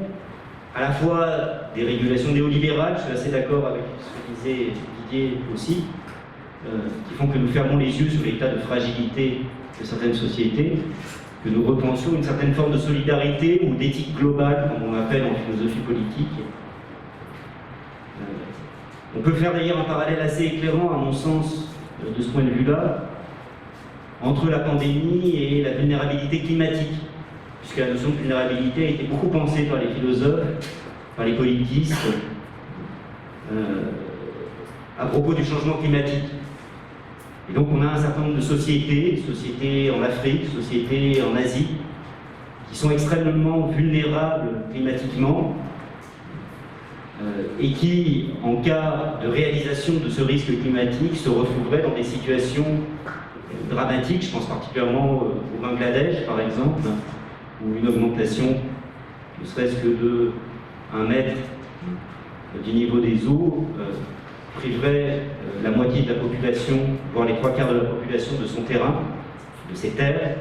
à la fois des régulations néolibérales, je suis assez d'accord avec ce que disait Didier aussi, qui font que nous fermons les yeux sur l'état de fragilité de certaines sociétés, que nous repensions une certaine forme de solidarité ou d'éthique globale, comme on l'appelle en philosophie politique. On peut faire d'ailleurs un parallèle assez éclairant, à mon sens, de ce point de vue-là, entre la pandémie et la vulnérabilité climatique, puisque la notion de vulnérabilité a été beaucoup pensée par les philosophes, par les politistes, à propos du changement climatique. Et donc on a un certain nombre de sociétés en Afrique, sociétés en Asie, qui sont extrêmement vulnérables climatiquement, et qui, en cas de réalisation de ce risque climatique, se retrouveraient dans des situations dramatiques. Je pense particulièrement au Bangladesh, par exemple, où une augmentation, ne serait-ce que de 1 mètre du niveau des eaux, priverait la moitié de la population, voire les 3/4 de la population de son terrain, de ses terres,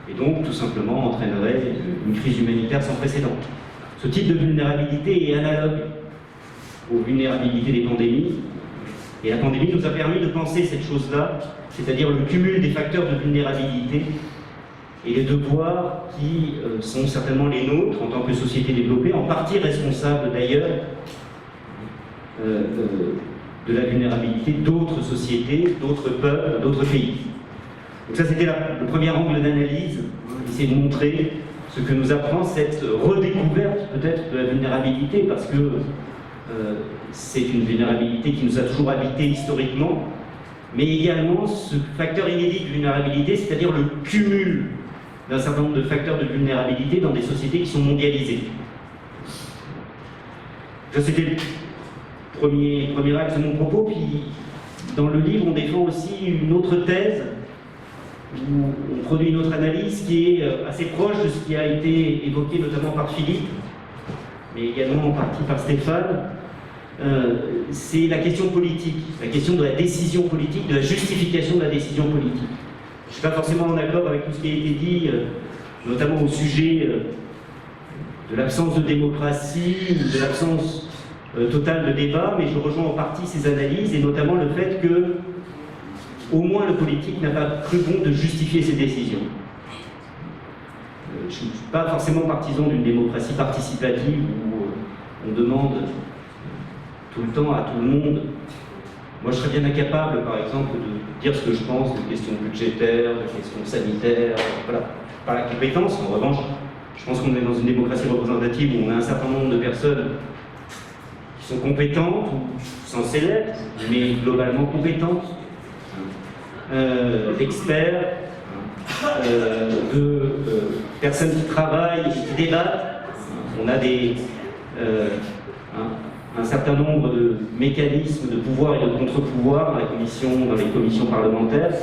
et donc tout simplement entraînerait une crise humanitaire sans précédent. Ce type de vulnérabilité est analogue aux vulnérabilités des pandémies, et la pandémie nous a permis de penser cette chose-là, c'est-à-dire le cumul des facteurs de vulnérabilité et les devoirs qui sont certainement les nôtres en tant que société développée, en partie responsables d'ailleurs de la vulnérabilité d'autres sociétés, d'autres peuples, d'autres pays. Donc ça, c'était le premier angle d'analyse, essayer de montrer ce que nous apprend cette redécouverte peut-être de la vulnérabilité, parce que c'est une vulnérabilité qui nous a toujours habité historiquement, mais également ce facteur inédit de vulnérabilité, c'est-à-dire le cumul d'un certain nombre de facteurs de vulnérabilité dans des sociétés qui sont mondialisées. Ça, c'était le premier axe de mon propos, puis dans le livre, on défend aussi une autre thèse, où on produit une autre analyse qui est assez proche de ce qui a été évoqué notamment par Philippe, et également en partie par Stéphane, c'est la question politique, la question de la décision politique, de la justification de la décision politique. Je ne suis pas forcément en accord avec tout ce qui a été dit, notamment au sujet de l'absence de démocratie, de l'absence totale de débat, mais je rejoins en partie ces analyses, et notamment le fait que, au moins, le politique n'a pas cru bon de justifier ses décisions. Je ne suis pas forcément partisan d'une démocratie participative où on demande tout le temps à tout le monde. Moi, je serais bien incapable, par exemple, de dire ce que je pense de questions budgétaires, de questions sanitaires, voilà, par la compétence. En revanche, je pense qu'on est dans une démocratie représentative où on a un certain nombre de personnes qui sont compétentes, ou censées l'être, mais globalement compétentes, d'experts, de personnes qui travaillent et qui débattent. On a un certain nombre de mécanismes de pouvoir et de contre-pouvoir dans les commissions parlementaires.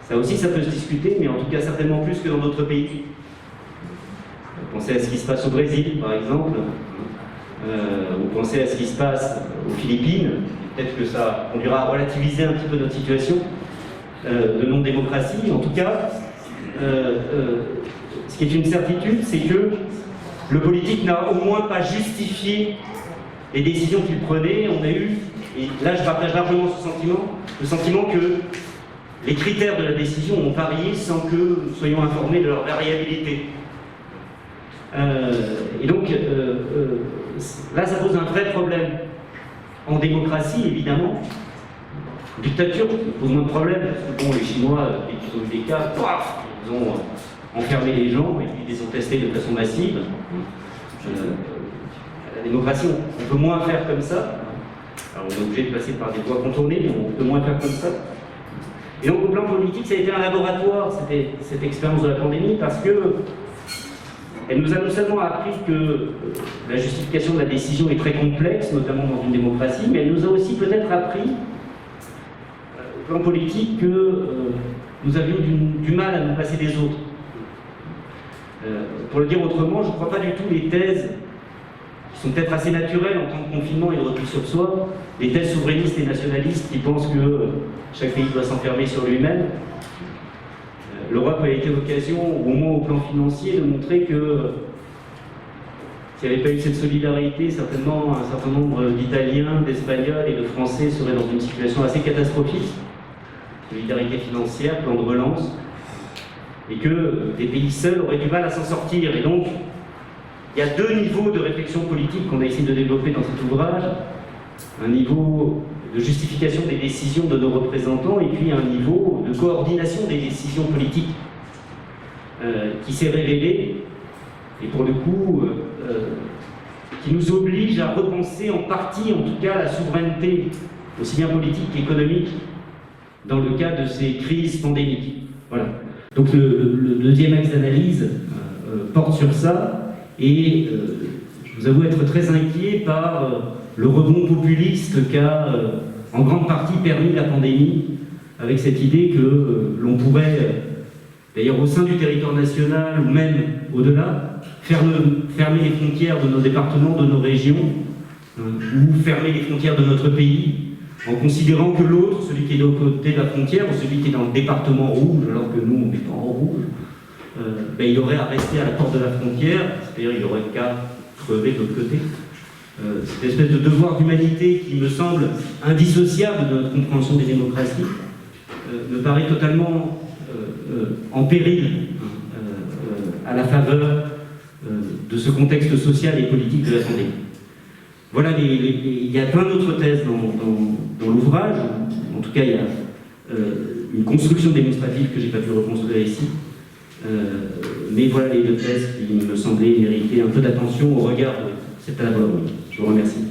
Ça aussi, ça peut se discuter, mais en tout cas certainement plus que dans d'autres pays. Pensez à ce qui se passe au Brésil, par exemple, ou pensez à ce qui se passe aux Philippines. Peut-être que ça conduira à relativiser un petit peu notre situation de non-démocratie. En tout cas, ce qui est une certitude, c'est que le politique n'a au moins pas justifié les décisions qu'il prenait. On a eu, et là je partage largement le sentiment que les critères de la décision ont varié sans que nous soyons informés de leur variabilité. Et donc, là ça pose un vrai problème. En démocratie, évidemment, dictature pose moins de problèmes, parce que bon, les Chinois, dès qu'ils ont eu des cas, paf, ils ont enfermé les gens et puis ils les ont testés de façon massive. La démocratie, on peut moins faire comme ça. Alors on est obligé de passer par des voies contournées, mais on peut moins faire comme ça. Et donc au plan politique, ça a été un laboratoire, cette expérience de la pandémie, parce que elle nous a non seulement appris que la justification de la décision est très complexe, notamment dans une démocratie, mais elle nous a aussi peut-être appris, au plan politique, que nous avions du mal à nous passer des autres. Pour le dire autrement, je ne crois pas du tout les thèses qui sont peut-être assez naturelles en temps de confinement et de repli sur soi, les thèses souverainistes et nationalistes qui pensent que chaque pays doit s'enfermer sur lui-même. L'Europe a été l'occasion, au moins au plan financier, de montrer que s'il n'y avait pas eu cette solidarité, certainement un certain nombre d'Italiens, d'Espagnols et de Français seraient dans une situation assez catastrophique. Solidarité financière, plan de relance, et que des pays seuls auraient du mal à s'en sortir. Et donc, il y a deux niveaux de réflexion politique qu'on a essayé de développer dans cet ouvrage. Un niveau de justification des décisions de nos représentants et puis un niveau de coordination des décisions politiques qui s'est révélé, et pour le coup, qui nous oblige à repenser en partie, en tout cas, la souveraineté, aussi bien politique qu'économique, dans le cas de ces crises pandémiques. Voilà. Donc le deuxième axe d'analyse porte sur ça, et je vous avoue être très inquiet par le rebond populiste qu'a en grande partie permis la pandémie, avec cette idée que l'on pourrait, d'ailleurs au sein du territoire national ou même au-delà, fermer les frontières de nos départements, de nos régions, ou fermer les frontières de notre pays, en considérant que l'autre, celui qui est de l'autre côté de la frontière, ou celui qui est dans le département rouge, alors que nous on n'est pas en rouge, il aurait à rester à la porte de la frontière, c'est-à-dire il aurait qu'à crever de l'autre côté. Cette espèce de devoir d'humanité qui me semble indissociable de notre compréhension des démocraties me paraît totalement en péril à la faveur de ce contexte social et politique de la pandémie. Voilà, il y a plein d'autres thèses dans l'ouvrage. En tout cas, il y a une construction démonstrative que je n'ai pas pu reconstruire ici. Mais voilà les deux thèses qui me semblaient mériter un peu d'attention au regard de cet album. Je vous remercie.